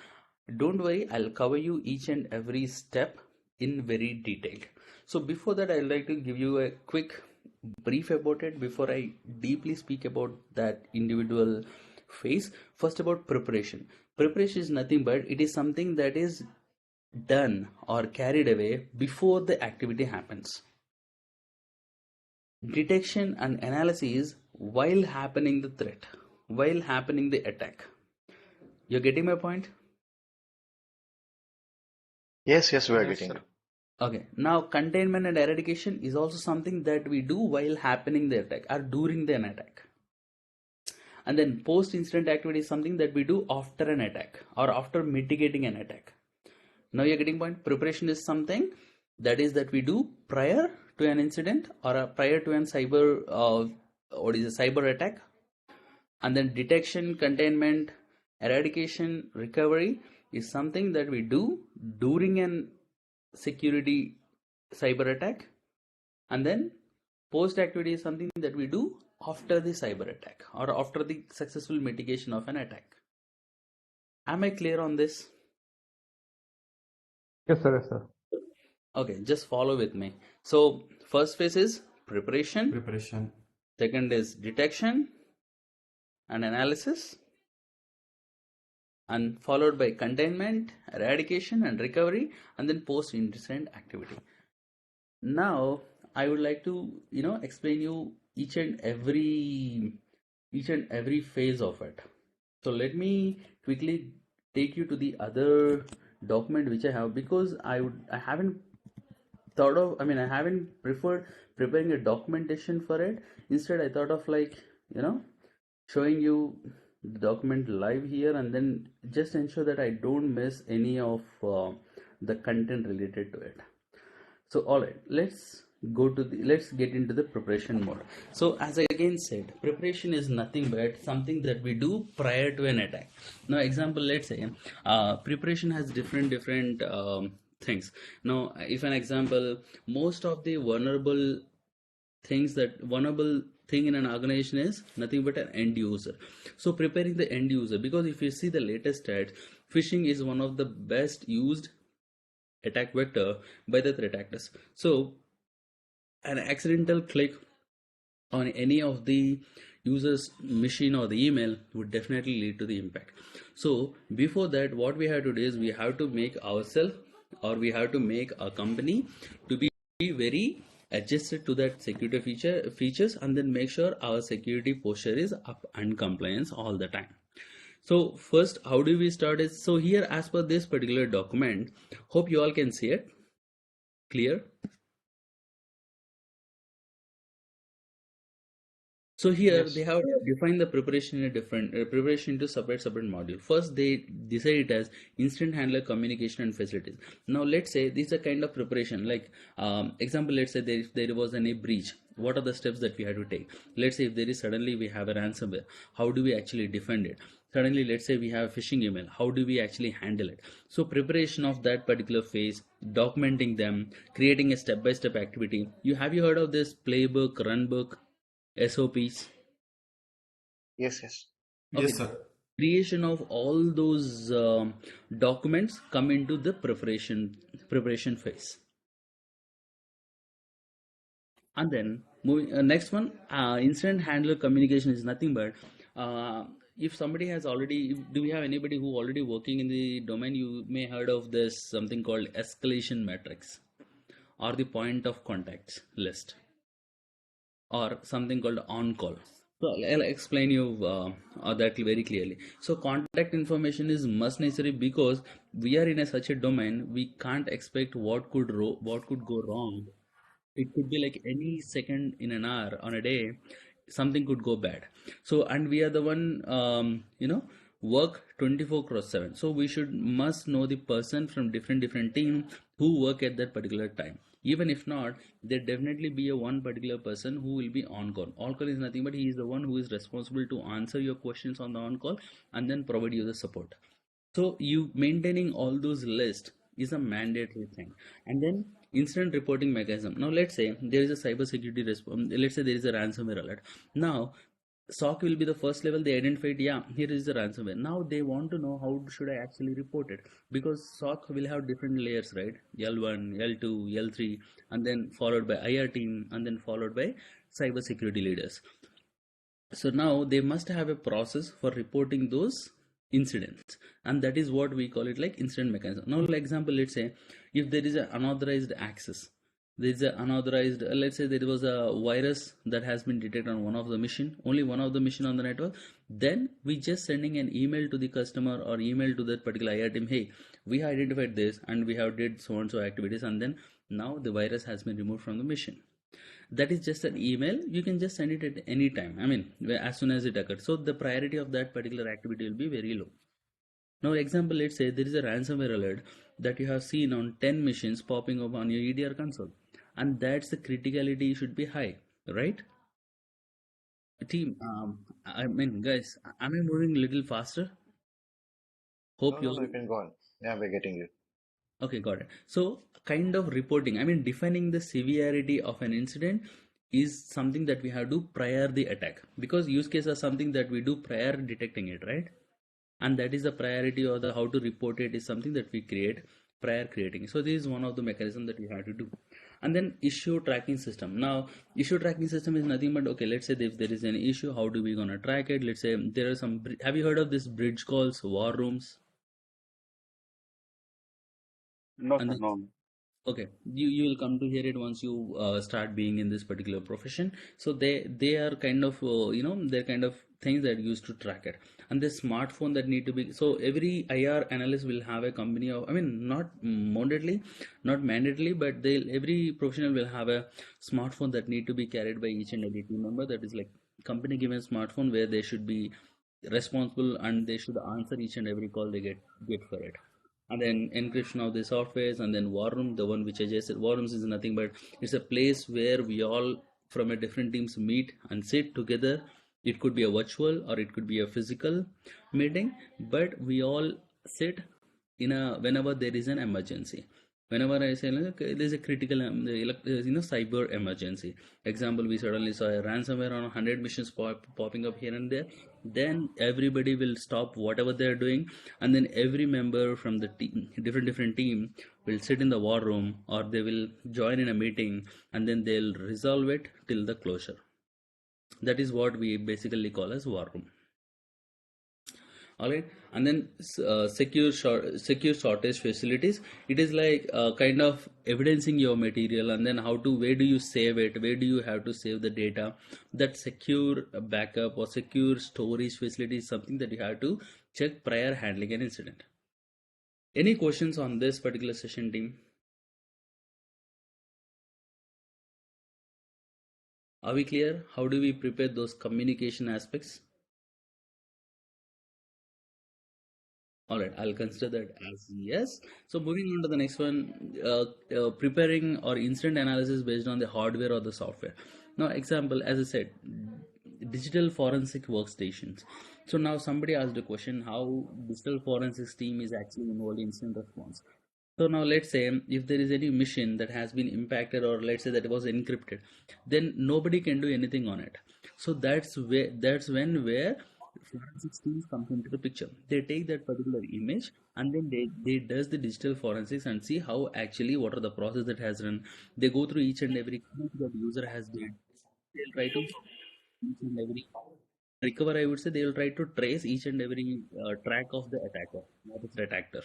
Don't worry, I'll cover you each and every step in very detail. So before that, I'd like to give you a quick brief about it before I deeply speak about that individual phase. First, about preparation. Preparation is nothing but it is something that is done or carried away before the activity happens. Detection and analysis while happening the threat, while happening the attack. You're getting my point? Yes, we are Yes, getting sir. you. Okay, now containment and eradication is also something that we do while happening the attack or during an attack. And then post-incident activity is something that we do after an attack or after mitigating an attack. Now you're getting point. Preparation is something that we do prior to an incident or prior to an cyber cyber attack. And then detection, containment, eradication, recovery is something that we do during an security cyber attack. And then post activity is something that we do after the cyber attack or after the successful mitigation of an attack. Am I clear on this? Yes, sir. Yes, sir. Okay, just follow with me. So first phase is preparation, Preparation. second is detection and analysis, and followed by containment, eradication and recovery, and then post-incident activity. Now I would like to explain you each and every phase of it. So let me quickly take you to the other document which I have, because I haven't thought of, I haven't preferred preparing a documentation for it. Instead I thought of showing you the document live here, and then just ensure that I don't miss any of the content related to it. So all right, let's get into the preparation mode. So as I again said, preparation is nothing but something that we do prior to an attack. Now example, let's say preparation has different things. Now if an example, most of the vulnerable thing in an organization is nothing but an end user. So preparing the end user, because if you see the latest stats, phishing is one of the best used attack vector by the threat actors. So an accidental click on any of the user's machine or the email would definitely lead to the impact. So before that, what we have to do is we have to make ourselves, or we have to make a company to be very adjusted to that security features, and then make sure our security posture is up and compliance all the time. So first, how do we start is, so here as per this particular document, hope you all can see it clear. So here Yes. they have defined the preparation in a different preparation into separate module. First they decide it as instant handler communication and facilities. Now let's say this is a kind of preparation, like example, let's say there was any breach. What are the steps that we have to take? Let's say if there is suddenly we have a ransomware, how do we actually defend it? Suddenly let's say we have a phishing email, how do we actually handle it? So preparation of that particular phase, documenting them, creating a step-by-step activity. You heard of this playbook, runbook, SOPs? Yes. Okay, Yes, sir. creation of all those documents come into the preparation phase. And then moving next one, incident handler communication is nothing but if somebody has already, do we have anybody who already working in the domain? You may heard of this something called escalation matrix or the point of contacts list, or something called on call. So I'll explain you that very clearly. So contact information is must necessary, because we are in such a domain, we can't expect what could go wrong. It could be like any second in an hour, on a day, something could go bad. So, and we are the one work 24/7. So we must know the person from different team who work at that particular time. Even if not, there definitely be a one particular person who will be on call. On call is nothing but he is the one who is responsible to answer your questions on the on call and then provide you the support. So you maintaining all those lists is a mandatory thing. And then incident reporting mechanism. Now let's say there is a cybersecurity response. Let's say there is a ransomware alert. Now SOC will be the first level. They identified, yeah, here is the ransomware. Now they want to know how should I actually report it, because SOC will have different layers, right? L1, L2, L3, and then followed by IR team, and then followed by cybersecurity leaders. So now they must have a process for reporting those incidents, and that is what we call it like incident mechanism. Now, for example, let's say if there is an unauthorized access, there is an unauthorized, let's say there was a virus that has been detected on one of the machine, only one of the machine on the network, then we just sending an email to the customer or email to that particular IR team, hey, we identified this and we have did so and so activities, and then now the virus has been removed from the machine. That is just an email. You can just send it at any time, I mean as soon as it occurs. So the priority of that particular activity will be very low. Now example, let's say there is a ransomware alert that you have seen on 10 machines popping up on your EDR console, and that's the criticality should be high, right? Team, I mean guys, am I moving a little faster? Hope No, you you can go on. Yeah, we're getting you. Okay, got it. So kind of reporting, I mean defining the severity of an incident is something that we have to prior the attack, because use cases are something that we do prior detecting it, right? And that is the priority, or the how to report it is something that we create prior creating. So this is one of the mechanism that we have to do. And then issue tracking system. Now issue tracking system is nothing but, okay, let's say if there is an issue, how do we gonna track it? Let's say there are some, have you heard of this bridge calls, war rooms? No, And sir, then, no. okay, you will come to hear it once you start being in this particular profession. So they are kind of they're kind of things that used to track it. And the smartphone that need to be, so every IR analyst will have a company of, I mean not mandatorily, but they every professional will have a smartphone that need to be carried by each and every team member. That is like company given smartphone where they should be responsible and they should answer each and every call they get for it. And then encryption of the softwares, and then war room, the one which I just said. War rooms is nothing but it's a place where we all from a different teams meet and sit together. It could be a virtual or it could be a physical meeting, but we all sit in a whenever there is an emergency. Whenever I say like, okay, there's a critical cyber emergency, example, we suddenly saw a ransomware on 100 missions popping up here and there, then everybody will stop whatever they're doing, and then every member from the team, different team, will sit in the war room, or they will join in a meeting, and then they'll resolve it till the closure. That is what we basically call as war room. All right. And then secure shortage facilities, it is like kind of evidencing your material, and then where do you save it, where do you have to save the data. That secure backup or secure storage facility is something that you have to check prior handling an incident. Any questions on this particular session, team? Are we clear? How do we prepare those communication aspects? All right, I'll consider that as yes. So moving on to the next one, preparing or incident analysis based on the hardware or the software. Now, example, as I said, digital forensic workstations. So now somebody asked a question, how digital forensics team is actually involved in incident response. So now let's say if there is any mission that has been impacted, or let's say that it was encrypted, then nobody can do anything on it. So that's where forensics teams comes into the picture. They take that particular image, and then they does the digital forensics and see how actually what are the process that has run. They go through each and every key that user has did. They'll try to each and every recover. I would say they will try to trace each and every track of the attacker, not the threat actor.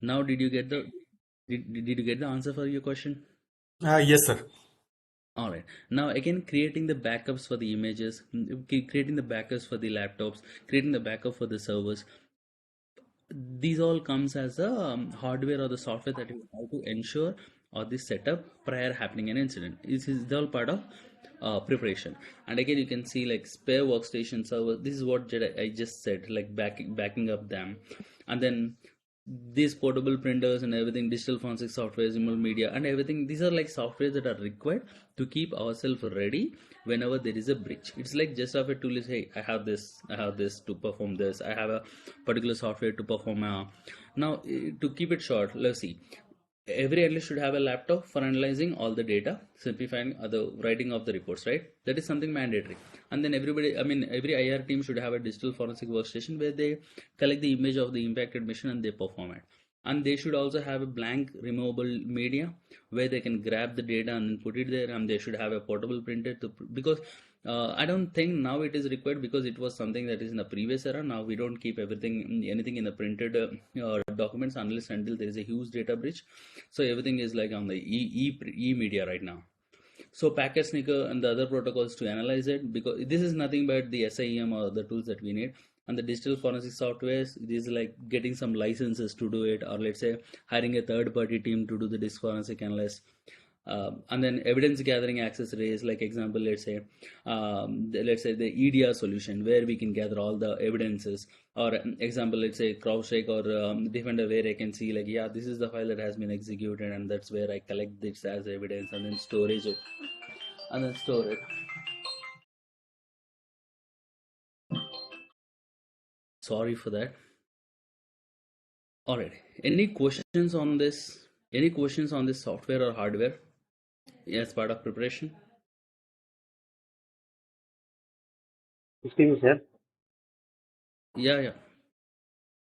Now, did you get the answer for your question? Yes, sir. All right. Now again, creating the backups for the images, creating the backups for the laptops, creating the backup for the servers. These all comes as a hardware or the software that you have to ensure or the setup prior happening an incident. This is all part of preparation. And again, you can see like spare workstation server. This is what I just said, like backing up them, and then these portable printers and everything, digital forensic software, remote media and everything, these are like softwares that are required to keep ourselves ready whenever there is a breach. It's like just of a tool is, hey, I have this to perform this, I have a particular software to perform now to keep it short, let's see, every analyst should have a laptop for analyzing all the data, simplifying the writing of the reports, right? That is something mandatory. And then every IR team should have a digital forensic workstation where they collect the image of the impacted mission and they perform it. And they should also have a blank removable media where they can grab the data and then put it there, and they should have a portable printer because I don't think now it is required, because it was something that is in the previous era. Now we don't keep anything in the printed documents unless until there is a huge data breach. So everything is like on the e media right now. So packet sneaker and the other protocols to analyze it, because this is nothing but the SIEM or the tools that we need. And the digital forensic softwares, this is like getting some licenses to do it, or let's say hiring a third party team to do the disk forensic analysis. And then evidence gathering access rays, like example, let's say the EDR solution where we can gather all the evidences, or example, let's say CrowdStrike or Defender, where I can see like, yeah, this is the file that has been executed, and that's where I collect this as evidence and then store it. Sorry for that. All right. Any questions on this? Any questions on this software or hardware as part of preparation? Excuse me, sir. Yeah.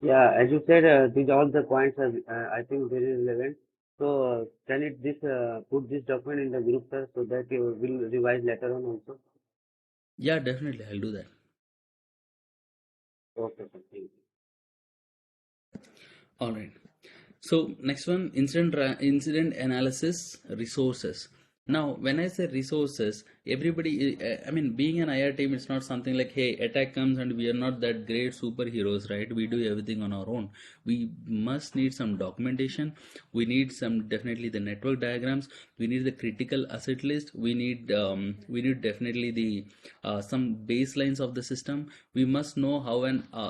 Yeah, as you said, these all the points are, I think, very relevant. So, can it put this document in the group, sir, so that you will revise later on also? Yeah, definitely. I'll do that. Okay, sir. Thank you. All right. So next one, incident analysis resources. Now, when I say resources, everybody, being an IR team, it's not something like, hey, attack comes and we are not that great superheroes, right? We do everything on our own. We must need some documentation. We need definitely the network diagrams. We need the critical asset list. We need definitely the some baselines of the system. We must know how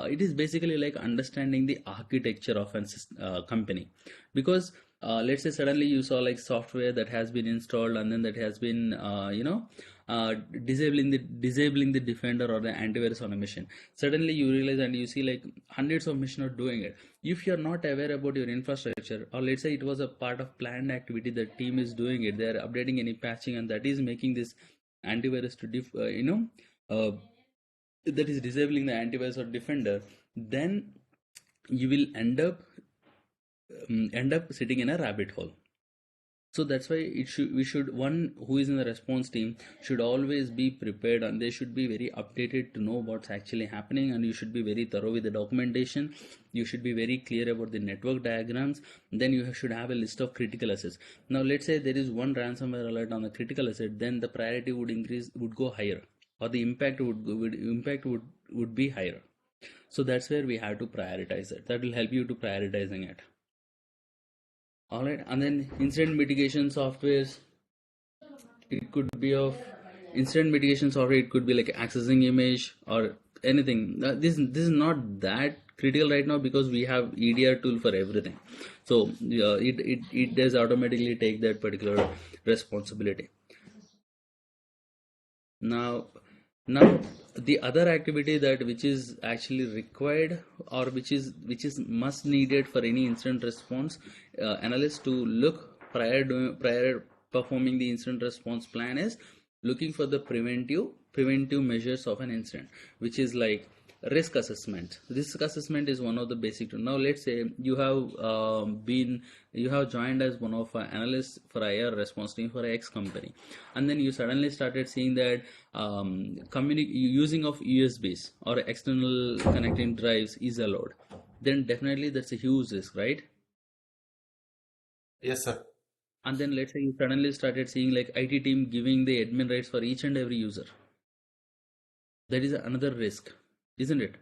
it is basically like understanding the architecture of a company, because let's say suddenly you saw like software that has been installed and then that has been disabling the defender or the antivirus on a machine. Suddenly you realize and you see like hundreds of machines are doing it. If you're not aware about your infrastructure, or let's say it was a part of planned activity, the team is doing it, they're updating any patching, and that is making this antivirus to that is disabling the antivirus or defender, then you will end up sitting in a rabbit hole. So that's why one who is in the response team should always be prepared, and they should be very updated to know what's actually happening, and you should be very thorough with the documentation. You should be very clear about the network diagrams. Then you should have a list of critical assets. Now let's say there is one ransomware alert on the critical asset, then the priority would go higher, or the impact would be higher. So that's where we have to prioritize it. That will help you to prioritizing it. All right. And then incident mitigation softwares, it could be of incident mitigation software, it could be like accessing image or anything. This is not that critical right now, because we have EDR tool for everything. So it does automatically take that particular responsibility. Now the other activity which is actually required, or which is must needed for any incident response analyst to look prior performing the incident response plan, is looking for the preventive measures of an incident, which is like risk assessment. Risk assessment is one of the basic. Now let's say you have joined as one of our analysts for IR response team for X company, and then you suddenly started seeing that using of USBs or external connecting drives is allowed. Then definitely that's a huge risk, right? Yes, sir. And then let's say you suddenly started seeing like IT team giving the admin rights for each and every user. That is another risk, isn't it?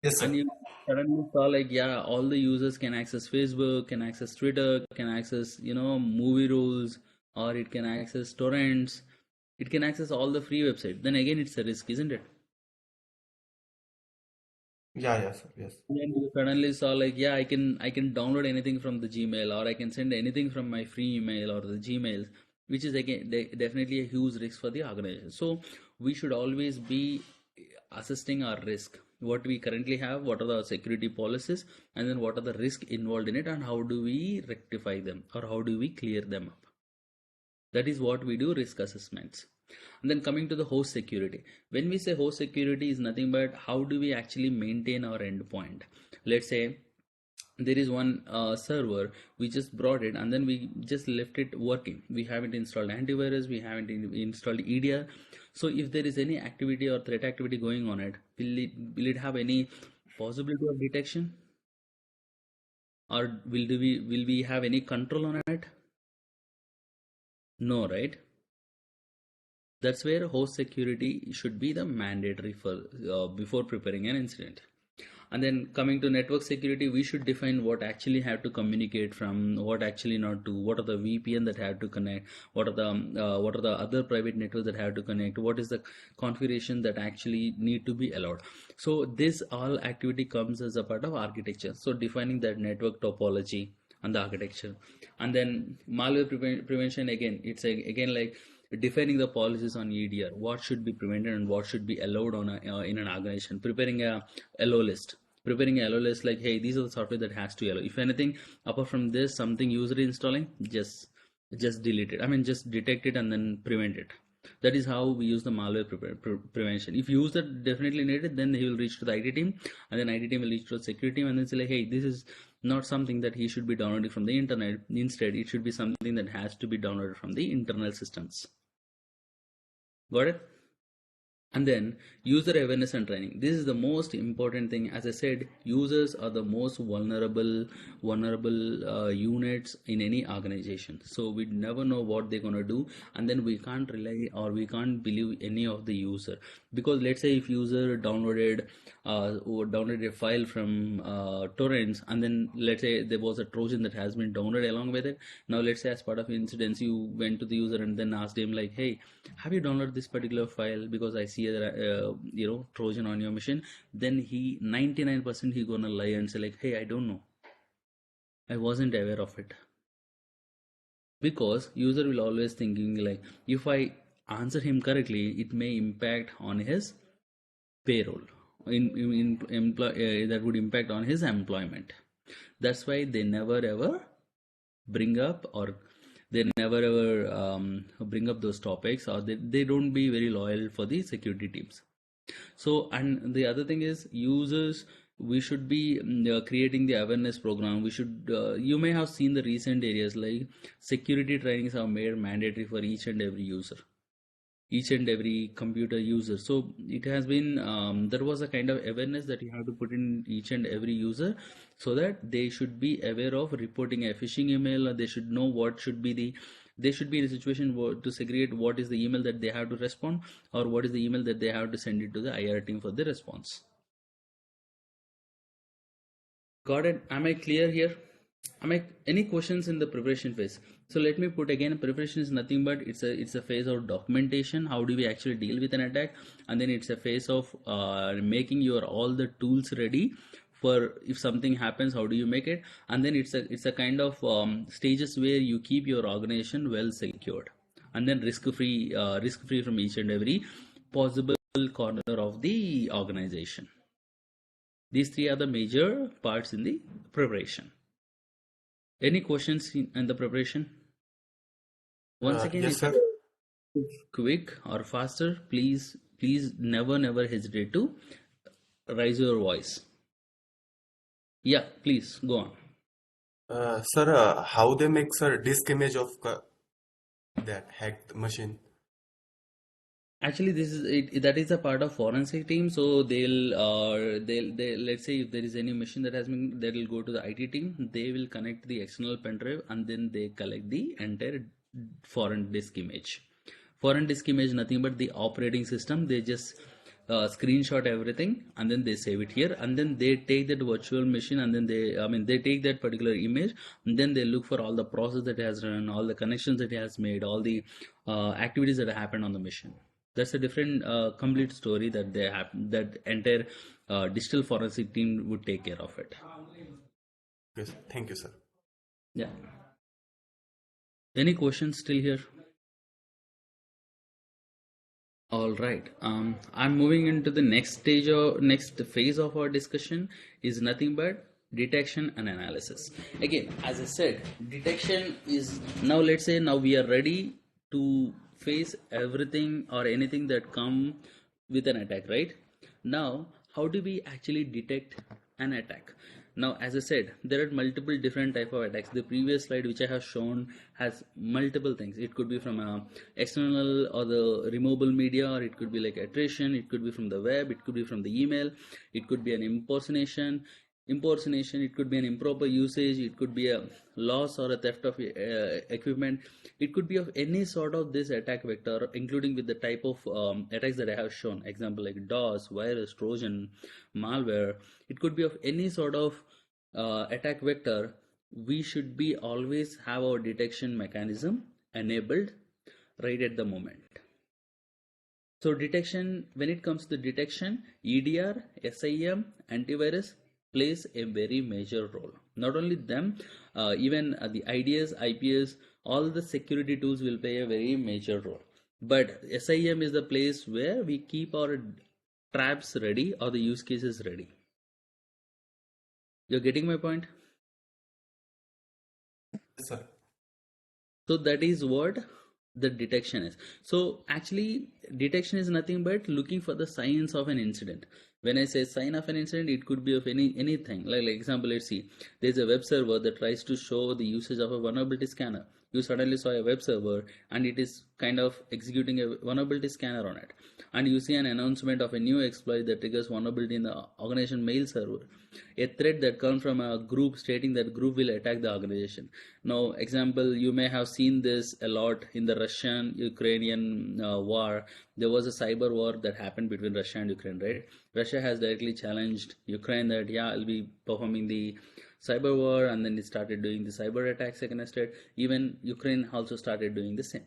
Yes, sir. And you suddenly saw like, yeah, all the users can access Facebook, can access Twitter, can access movie rules, or it can access torrents, it can access all the free websites. Then again, it's a risk, isn't it? Yeah, sir. Yes. Then you suddenly saw like, yeah, I can download anything from the Gmail, or I can send anything from my free email or the Gmail, which is again definitely a huge risk for the organization. So we should always be assessing our risk. what we currently have, what are the security policies, and then what are the risks involved in it, and how do we rectify them, or how do we clear them up. That is what we do, risk assessments. And then coming to the host security. When we say host security is nothing but how do we actually maintain our endpoint. Let's say there is one server, we just brought it and then we just left it working. We haven't installed antivirus, we haven't installed EDR. So if there is any activity or threat activity going on it, will it have any possibility of detection, or will we have any control on it? No, right? That's where host security should be the mandatory for before preparing an incident. And then coming to network security, we should define what actually have to communicate from, what actually not to, what are the VPN that have to connect, what are the other private networks that have to connect, what is the configuration that actually need to be allowed. So this all activity comes as a part of architecture. So defining that network topology and the architecture. And then malware prevention, again, it's again like defining the policies on EDR, what should be prevented and what should be allowed on in an organization. Preparing a LO list, like, hey, these are the software that has to allow. If anything apart from this, something user installing, just delete it. I mean, just detect it and then prevent it. That is how we use the malware prevention. If user definitely need it, then he will reach to the IT team, and then IT team will reach to the security team, and then say like, hey, this is not something that he should be downloading from the internet. Instead, it should be something that has to be downloaded from the internal systems. Got it? And then user awareness and training. This is the most important thing. As I said, users are the most vulnerable units in any organization. So we never know what they're gonna do, and then we can't rely or we can't believe any of the user, because let's say if user downloaded a file from torrents, and then let's say there was a Trojan that has been downloaded along with it. Now let's say as part of incidents, you went to the user and then asked him like, hey, have you downloaded this particular file, because I see a Trojan on your machine. Then he 99% he gonna lie and say like, hey, I don't know, I wasn't aware of it. Because user will always thinking like, if I answer him correctly, it may impact on his payroll, that would impact on his employment. That's why they never ever bring up, or they never ever bring up those topics, or they don't be very loyal for the security teams. So, and the other thing is users, we should be creating the awareness program. We should you may have seen the recent areas like security trainings are made mandatory for each and every user, each and every computer user. So it has been there was a kind of awareness that you have to put in each and every user, so that they should be aware of reporting a phishing email, or they should know what should be the, they should be in a situation to segregate what is the email that they have to respond, or what is the email that they have to send it to the IR team for the response. Got it? Am I clear here? Any questions in the preparation phase? So let me put again, preparation is nothing but it's a phase of documentation. How do we actually deal with an attack? And then it's a phase of making your all the tools ready for if something happens, how do you make it? And then it's a kind of stages where you keep your organization well secured, and then risk free from each and every possible corner of the organization. These three are the major parts in the preparation. Any questions in the preparation? Once again, Yes, sir. quick or faster, please never hesitate to raise your voice. Yeah, please go on. Sir, how they make, sir, disk image of that hacked machine? Actually, this is it. That is a part of forensic team. So they'll let's say if there is any machine that has been, they will go to the IT team. They will connect the external pen drive, and then they collect the entire foreign disk image. Foreign disk image nothing but the operating system. They just screenshot everything, and then they save it here, and then they take that virtual machine, and then they take that particular image, and then they look for all the process that has run, all the connections that it has made, all the activities that happened on the machine. That's a different complete story that they have, that entire digital forensic team would take care of it. Yes, thank you, sir. Yeah. Any questions still here? All right. I'm moving into the next stage or next phase of our discussion is nothing but detection and analysis. Again, as I said, detection is now, let's say now we are ready to face everything or anything that come with an attack, right? Now, how do we actually detect an attack? Now, as I said, there are multiple different type of attacks. The previous slide which I have shown has multiple things. It could be from a external or the removable media, or it could be like attrition, it could be from the web, it could be from the email, it could be an impersonation, it could be an improper usage, it could be a loss or a theft of equipment, it could be of any sort of this attack vector, including with the type of attacks that I have shown, example like DOS, virus, Trojan, malware. It could be of any sort of attack vector. We should be always have our detection mechanism enabled right at the moment. So detection, when it comes to detection, EDR, SIEM, antivirus plays a very major role. Not only them, even the IDS, IPS, all the security tools will play a very major role. But SIEM is the place where we keep our traps ready or the use cases ready. You're getting my point? Yes, sir. So that is what the detection is. So actually detection is nothing but looking for the signs of an incident. When I say sign of an incident, it could be of anything. Like example, let's see, there's a web server that tries to show the usage of a vulnerability scanner. You suddenly saw a web server and it is kind of executing a vulnerability scanner on it, and you see an announcement of a new exploit that triggers vulnerability in the organization mail server, a threat that comes from a group stating that group will attack the organization. Now example, you may have seen this a lot in the Russian Ukrainian war. There was a cyber war that happened between Russia and Ukraine, right? Russia has directly challenged Ukraine that yeah, I'll be performing the cyber war, and then it started doing the cyber attacks against it. Even Ukraine also started doing the same.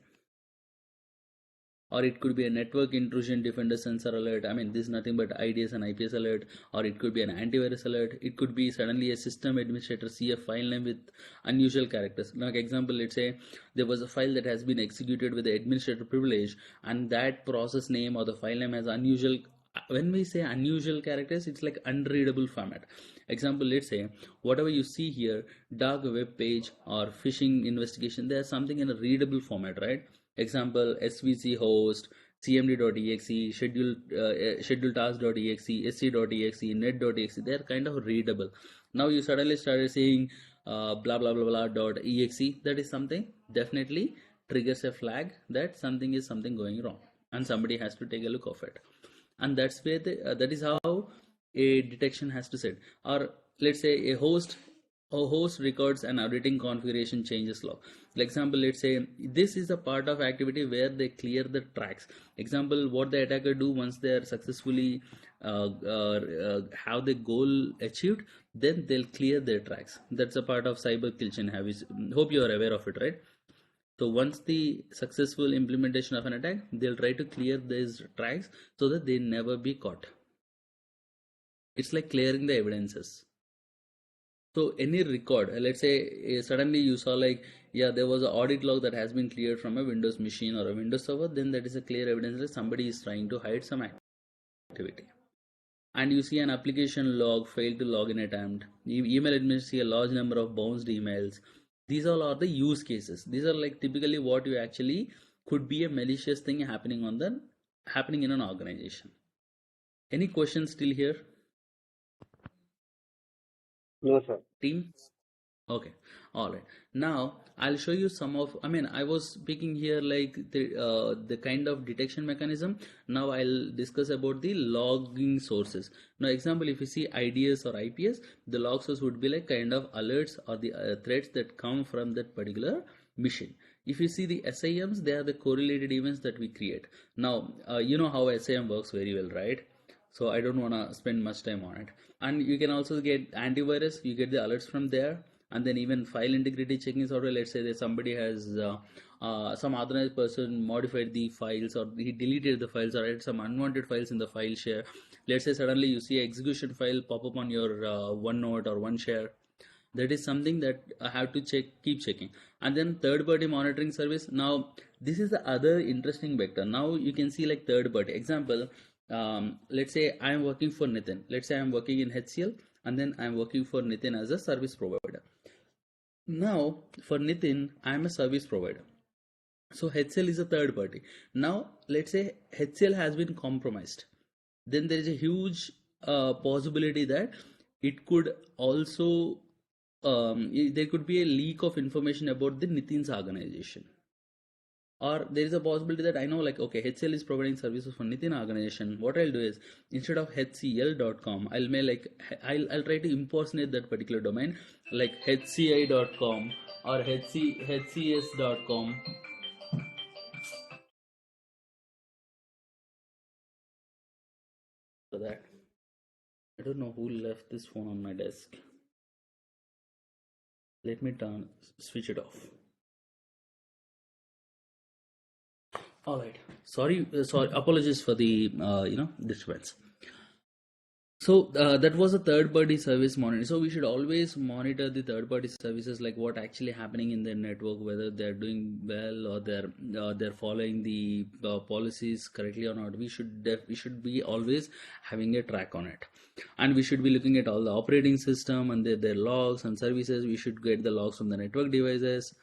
Or it could be a network intrusion defender sensor alert. I mean, this is nothing but IDS and IPS alert. Or it could be an antivirus alert. It could be suddenly a system administrator see a file name with unusual characters. Like example, let's say there was a file that has been executed with the administrator privilege, and that process name or the file name has unusual. When we say unusual characters, it's like unreadable format. Example, let's say whatever you see here, dark web page or phishing investigation, there's something in a readable format, right? Example, svc host, cmd.exe, schedule task.exe, sc.exe, net.exe, they're kind of readable. Now you suddenly started saying blah blah blah blah .exe, that is something definitely triggers a flag that something is going wrong, and somebody has to take a look of it. And that's where that is how a detection has to set. Or let's say a host records an auditing configuration changes log. For example, let's say this is a part of activity where they clear the tracks. Example, what the attacker do once they are successfully have the goal achieved, then they'll clear their tracks. That's a part of cyber kill chain. Hope you are aware of it, right? So once the successful implementation of an attack, they'll try to clear these tracks so that they never be caught. It's like clearing the evidences. So any record, let's say suddenly you saw like, yeah, there was an audit log that has been cleared from a Windows machine or a Windows server, then that is a clear evidence that somebody is trying to hide some activity. And you see an application log, failed to login attempt, email administrator see a large number of bounced emails. These all are the use cases. These are like typically what you actually could be a malicious thing happening in an organization. Any questions still here? No, sir. Team? Okay. All right. Now I'll show you some of, I was speaking here like the kind of detection mechanism. Now I'll discuss about the logging sources. Now example, if you see IDS or IPS, the log source would be like kind of alerts or the threats that come from that particular machine. If you see the SIMs, they are the correlated events that we create. Now you know how SIM works very well, right? So I don't want to spend much time on it. And you can also get antivirus, you get the alerts from there. And then even file integrity checking software, let's say that somebody has some authorized person modified the files, or he deleted the files, or had some unwanted files in the file share. Let's say suddenly you see an execution file pop up on your OneNote or OneShare. That is something that I have to keep checking. And then third party monitoring service. Now this is the other interesting vector. Now you can see like third party example. Let's say I am working for Nitin. Let's say I am working in HCL, and then I am working for Nitin as a service provider. Now for Nitin, I am a service provider. So HCL is a third party. Now let's say HCL has been compromised. Then there is a huge possibility that it could also there could be a leak of information about the Nitin's organization. Or there is a possibility that I know, like, okay, HCL is providing services for Nitin organization. What I'll do is, instead of hcl.com, I'll try to impersonate that particular domain, like hci.com or hcs.com. So that I don't know who left this phone on my desk. Let me switch it off. All right. Sorry. Apologies for the disturbance. So that was a third-party service monitoring. So we should always monitor the third-party services, like what actually happening in their network, whether they're doing well or they're following the policies correctly or not. We should be always having a track on it, and we should be looking at all the operating system and their logs and services. We should get the logs from the network devices,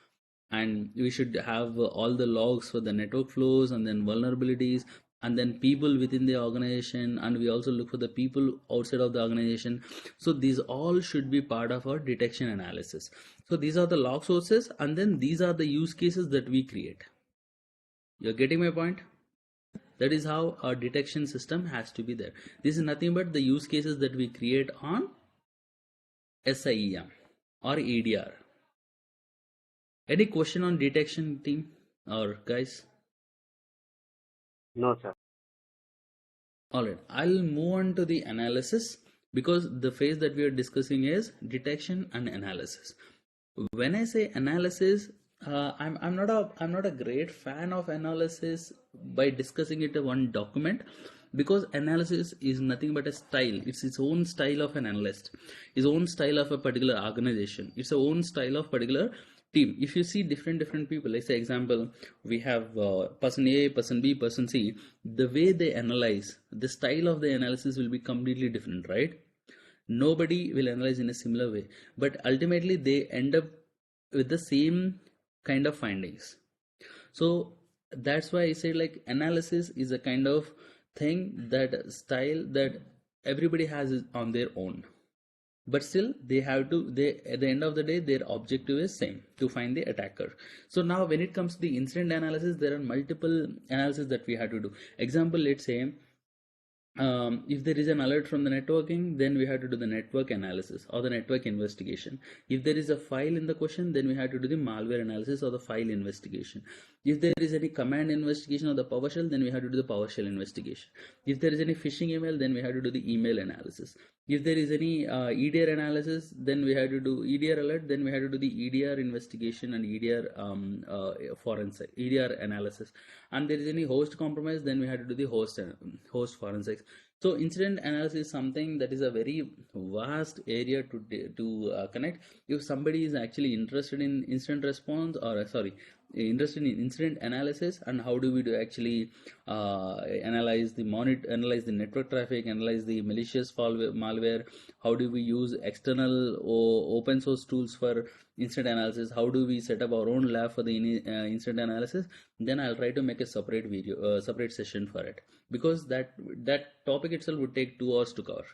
and we should have all the logs for the network flows and then vulnerabilities, and then people within the organization, and we also look for the people outside of the organization. So these all should be part of our detection analysis. So these are the log sources, and then these are the use cases that we create. You're getting my point? That is how our detection system has to be there. This is nothing but the use cases that we create on SIEM or EDR. Any question on detection, team or guys? No, sir. All right, I'll move on to the analysis, because the phase that we are discussing is detection and analysis. When I say analysis, I'm not a great fan of analysis by discussing it in one document, because analysis is nothing but a style. It's its own style of an analyst, its own style of a particular organization, its own style of particular team. If you see different people, like say example, we have person A, person B, person C, the way they analyze, the style of the analysis will be completely different, right? Nobody will analyze in a similar way, but ultimately they end up with the same kind of findings. So that's why I say, like, analysis is a kind of thing, that style that everybody has on their own, but still they have to, at the end of the day, their objective is same, to find the attacker. So now when it comes to the incident analysis, there are multiple analysis that we have to do. Example, let's say if there is an alert from the networking, then we have to do the network analysis or the network investigation. If there is a file in the question, then we have to do the malware analysis or the file investigation. If there is any command investigation of the PowerShell, then we have to do the PowerShell investigation. If there is any phishing email, then we have to do the email analysis. If there is any EDR analysis, then we have to do EDR alert, then we have to do the EDR investigation and EDR forensic, EDR analysis. And there is any host compromise, then we have to do the host forensics. So incident analysis is something that is a very vast area to connect. If somebody is actually interested in incident response, or interested in incident analysis, and how do we actually analyze the network traffic, analyze the malicious malware, how do we use external open source tools for incident analysis, how do we set up our own lab for the incident analysis, then I'll try to make a separate video, separate session for it, because that topic itself would take 2 hours to cover.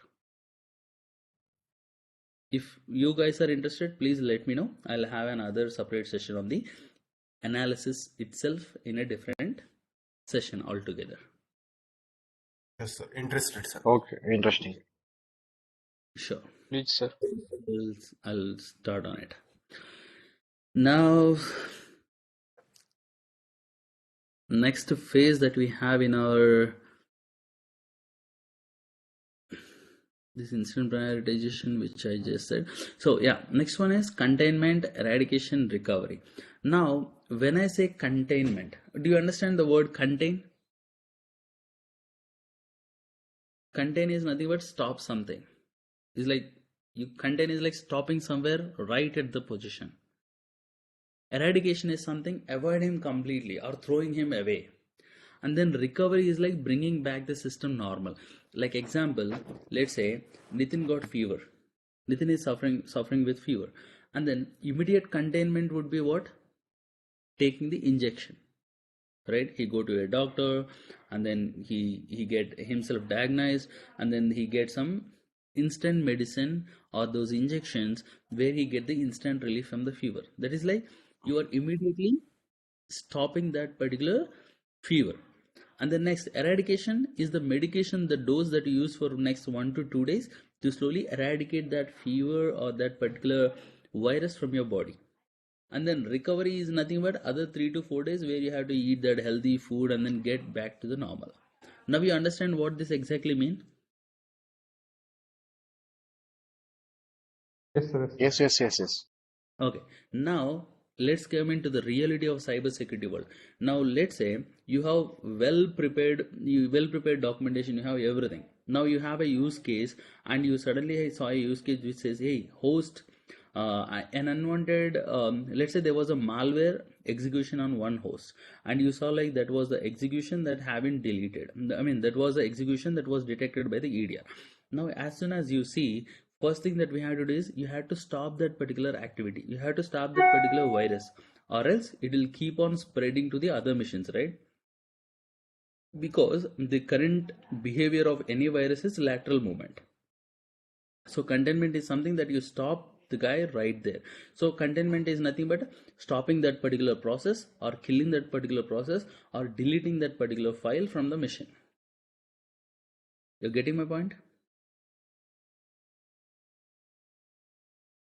If you guys are interested, please let me know. I'll have another separate session on the analysis itself in a different session altogether. Yes, sir. Interested, sir. Okay, interesting. Sure. Please, sir. I'll start on it. Now, next phase that we have in our this incident prioritization, which I just said. So yeah, next one is containment, eradication, recovery. Now, when I say containment, do you understand the word contain? Contain is nothing but stop something. It's like You contain is like stopping somewhere right at the position. Eradication is something avoid him completely or throwing him away. And then recovery is like bringing back the system normal. Like example, let's say Nitin got fever. Nitin is suffering with fever. And then immediate containment would be what? Taking the injection. Right? He go to a doctor and then he get himself diagnosed and then he get some instant medicine or those injections where he get the instant relief from the fever. That is like you are immediately stopping that particular fever. And the next eradication is the medication, the dose that you use for next 1 to 2 days to slowly eradicate that fever or that particular virus from your body. And then recovery is nothing but other 3 to 4 days where you have to eat that healthy food and then get back to the normal. Now you understand what this exactly mean? Yes, sir. Yes. Okay, now let's come into the reality of cybersecurity world. Now let's say you have well prepared documentation, you have everything. Now you have a use case and you suddenly saw a use case which says, hey, host an unwanted, let's say there was a malware execution on one host and you saw like that was the execution that have been deleted. I mean, that was the execution that was detected by the EDR. Now, as soon as you see, first thing that we have to do is you have to stop that particular activity. You have to stop that particular virus or else it will keep on spreading to the other machines, right? Because the current behavior of any virus is lateral movement. So containment is something that you stop the guy right there. So containment is nothing but stopping that particular process or killing that particular process or deleting that particular file from the machine. You're getting my point?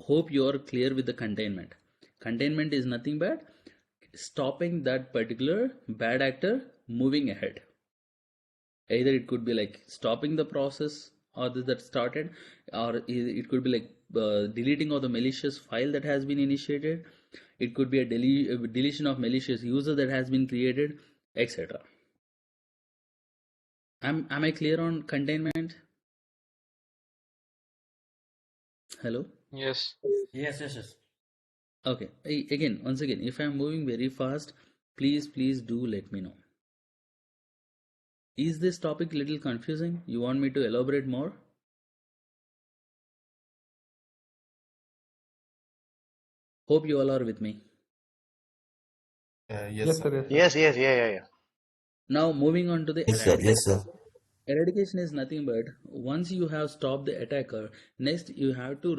Hope you are clear with the containment. Containment is nothing but stopping that particular bad actor moving ahead. Either it could be like stopping the process or that started, or it could be like deleting of the malicious file that has been initiated. It could be a deletion of malicious user that has been created, etc. Am I clear on containment? Hello? Yes. Yes. Okay. Again, once again, if I'm moving very fast, please do let me know. Is this topic little confusing? You want me to elaborate more? Hope you all are with me. Yes, sir. Yes. Yeah. Now moving on to the Yes, sir. Yes, sir. eradication is nothing but once you have stopped the attacker, next you have to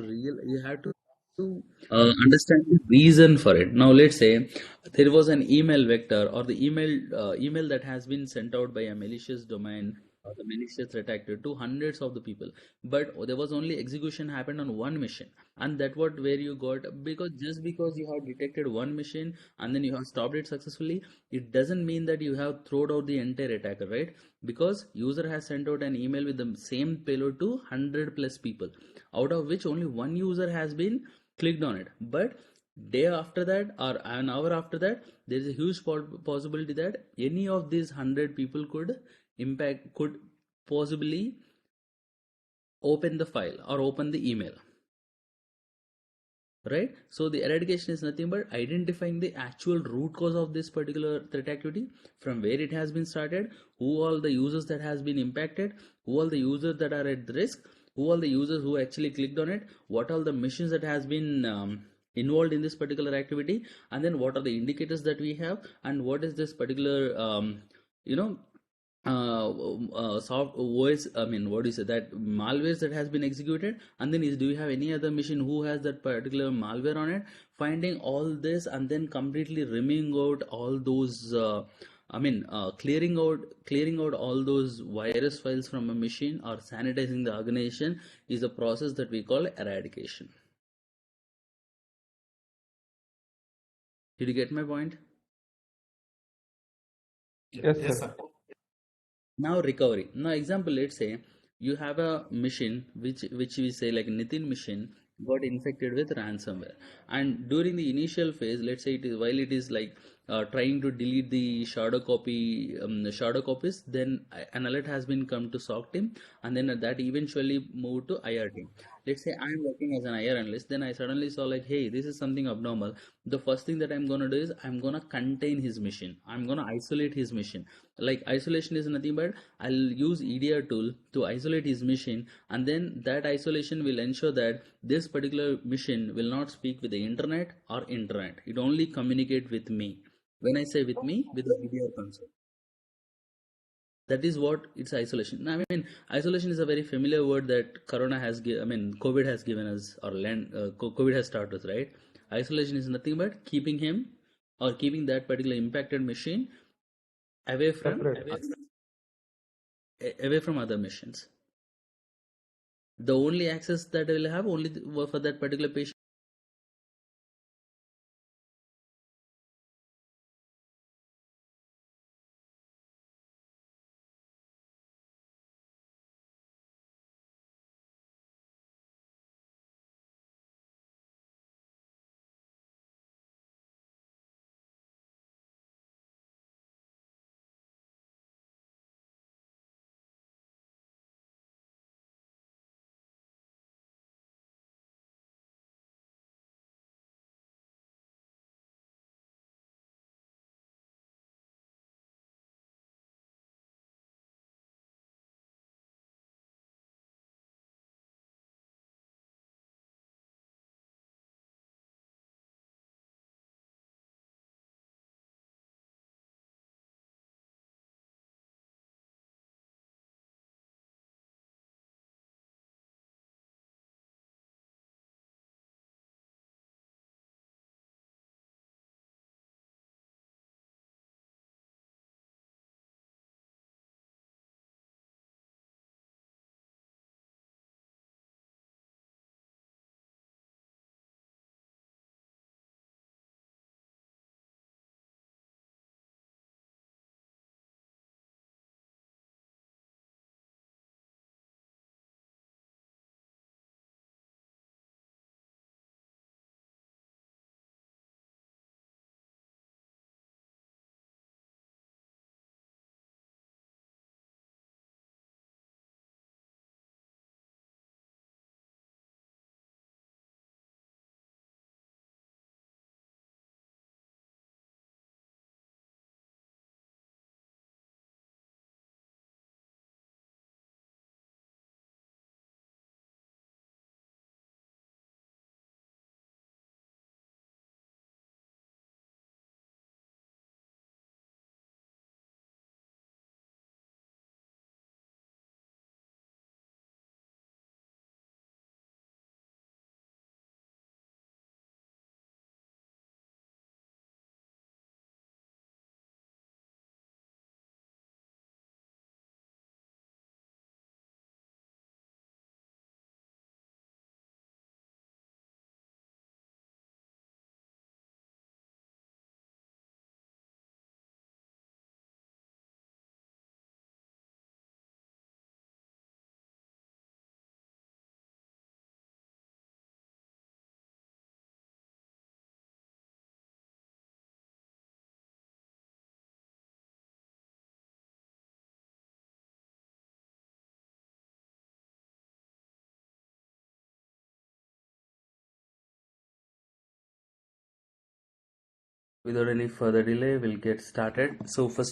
understand the reason for it. Now let's say there was an email vector or the email that has been sent out by a malicious domain or the malicious threat actor to hundreds of the people, but there was only execution happened on one machine, and that what where you got, because just because you have detected one machine and then you have stopped it successfully, it doesn't mean that you have thrown out the entire attacker, right? Because user has sent out an email with the same payload to 100 plus people, out of which only one user has been clicked on it, but day after that or an hour after that there is a huge possibility that any of these 100 people could possibly open the file or open the email, right? So the eradication is nothing but identifying the actual root cause of this particular threat activity, from where it has been started, who all the users that has been impacted, who all the users that are at risk, who all the users who actually clicked on it, what all the missions that has been involved in this particular activity, and then what are the indicators that we have, and what is this particular soft voice, I mean, what do you say, that malwares that has been executed, and then do you have any other machine who has that particular malware on it, finding all this and then completely removing out all those clearing out all those virus files from a machine or sanitizing the organization is a process that we call eradication. Did you get my point? Yes, sir. Now recovery. Now example, let's say you have a machine which we say like Nitin machine got infected with ransomware, and during the initial phase, let's say it is while it is like trying to delete the shadow copies, then an alert has been come to SOC team, and then that eventually moved to IR team. Let's say I'm working as an IR analyst, then I suddenly saw like, hey, this is something abnormal. The first thing that I'm gonna do is I'm gonna contain his machine. I'm gonna isolate his machine. Like isolation is nothing but I'll use EDR tool to isolate his machine, and then that isolation will ensure that this particular machine will not speak with the internet or internet. It only communicate with me. When I say with me, with the EDR console. That is what it's isolation. I mean, isolation is a very familiar word that Corona has given. I mean, COVID has given us, or COVID has taught us, right? Isolation is nothing but keeping him or keeping that particular impacted machine away from Separate. away from other machines. The only access that will have only for that particular patient. Without any further delay, we'll get started. So first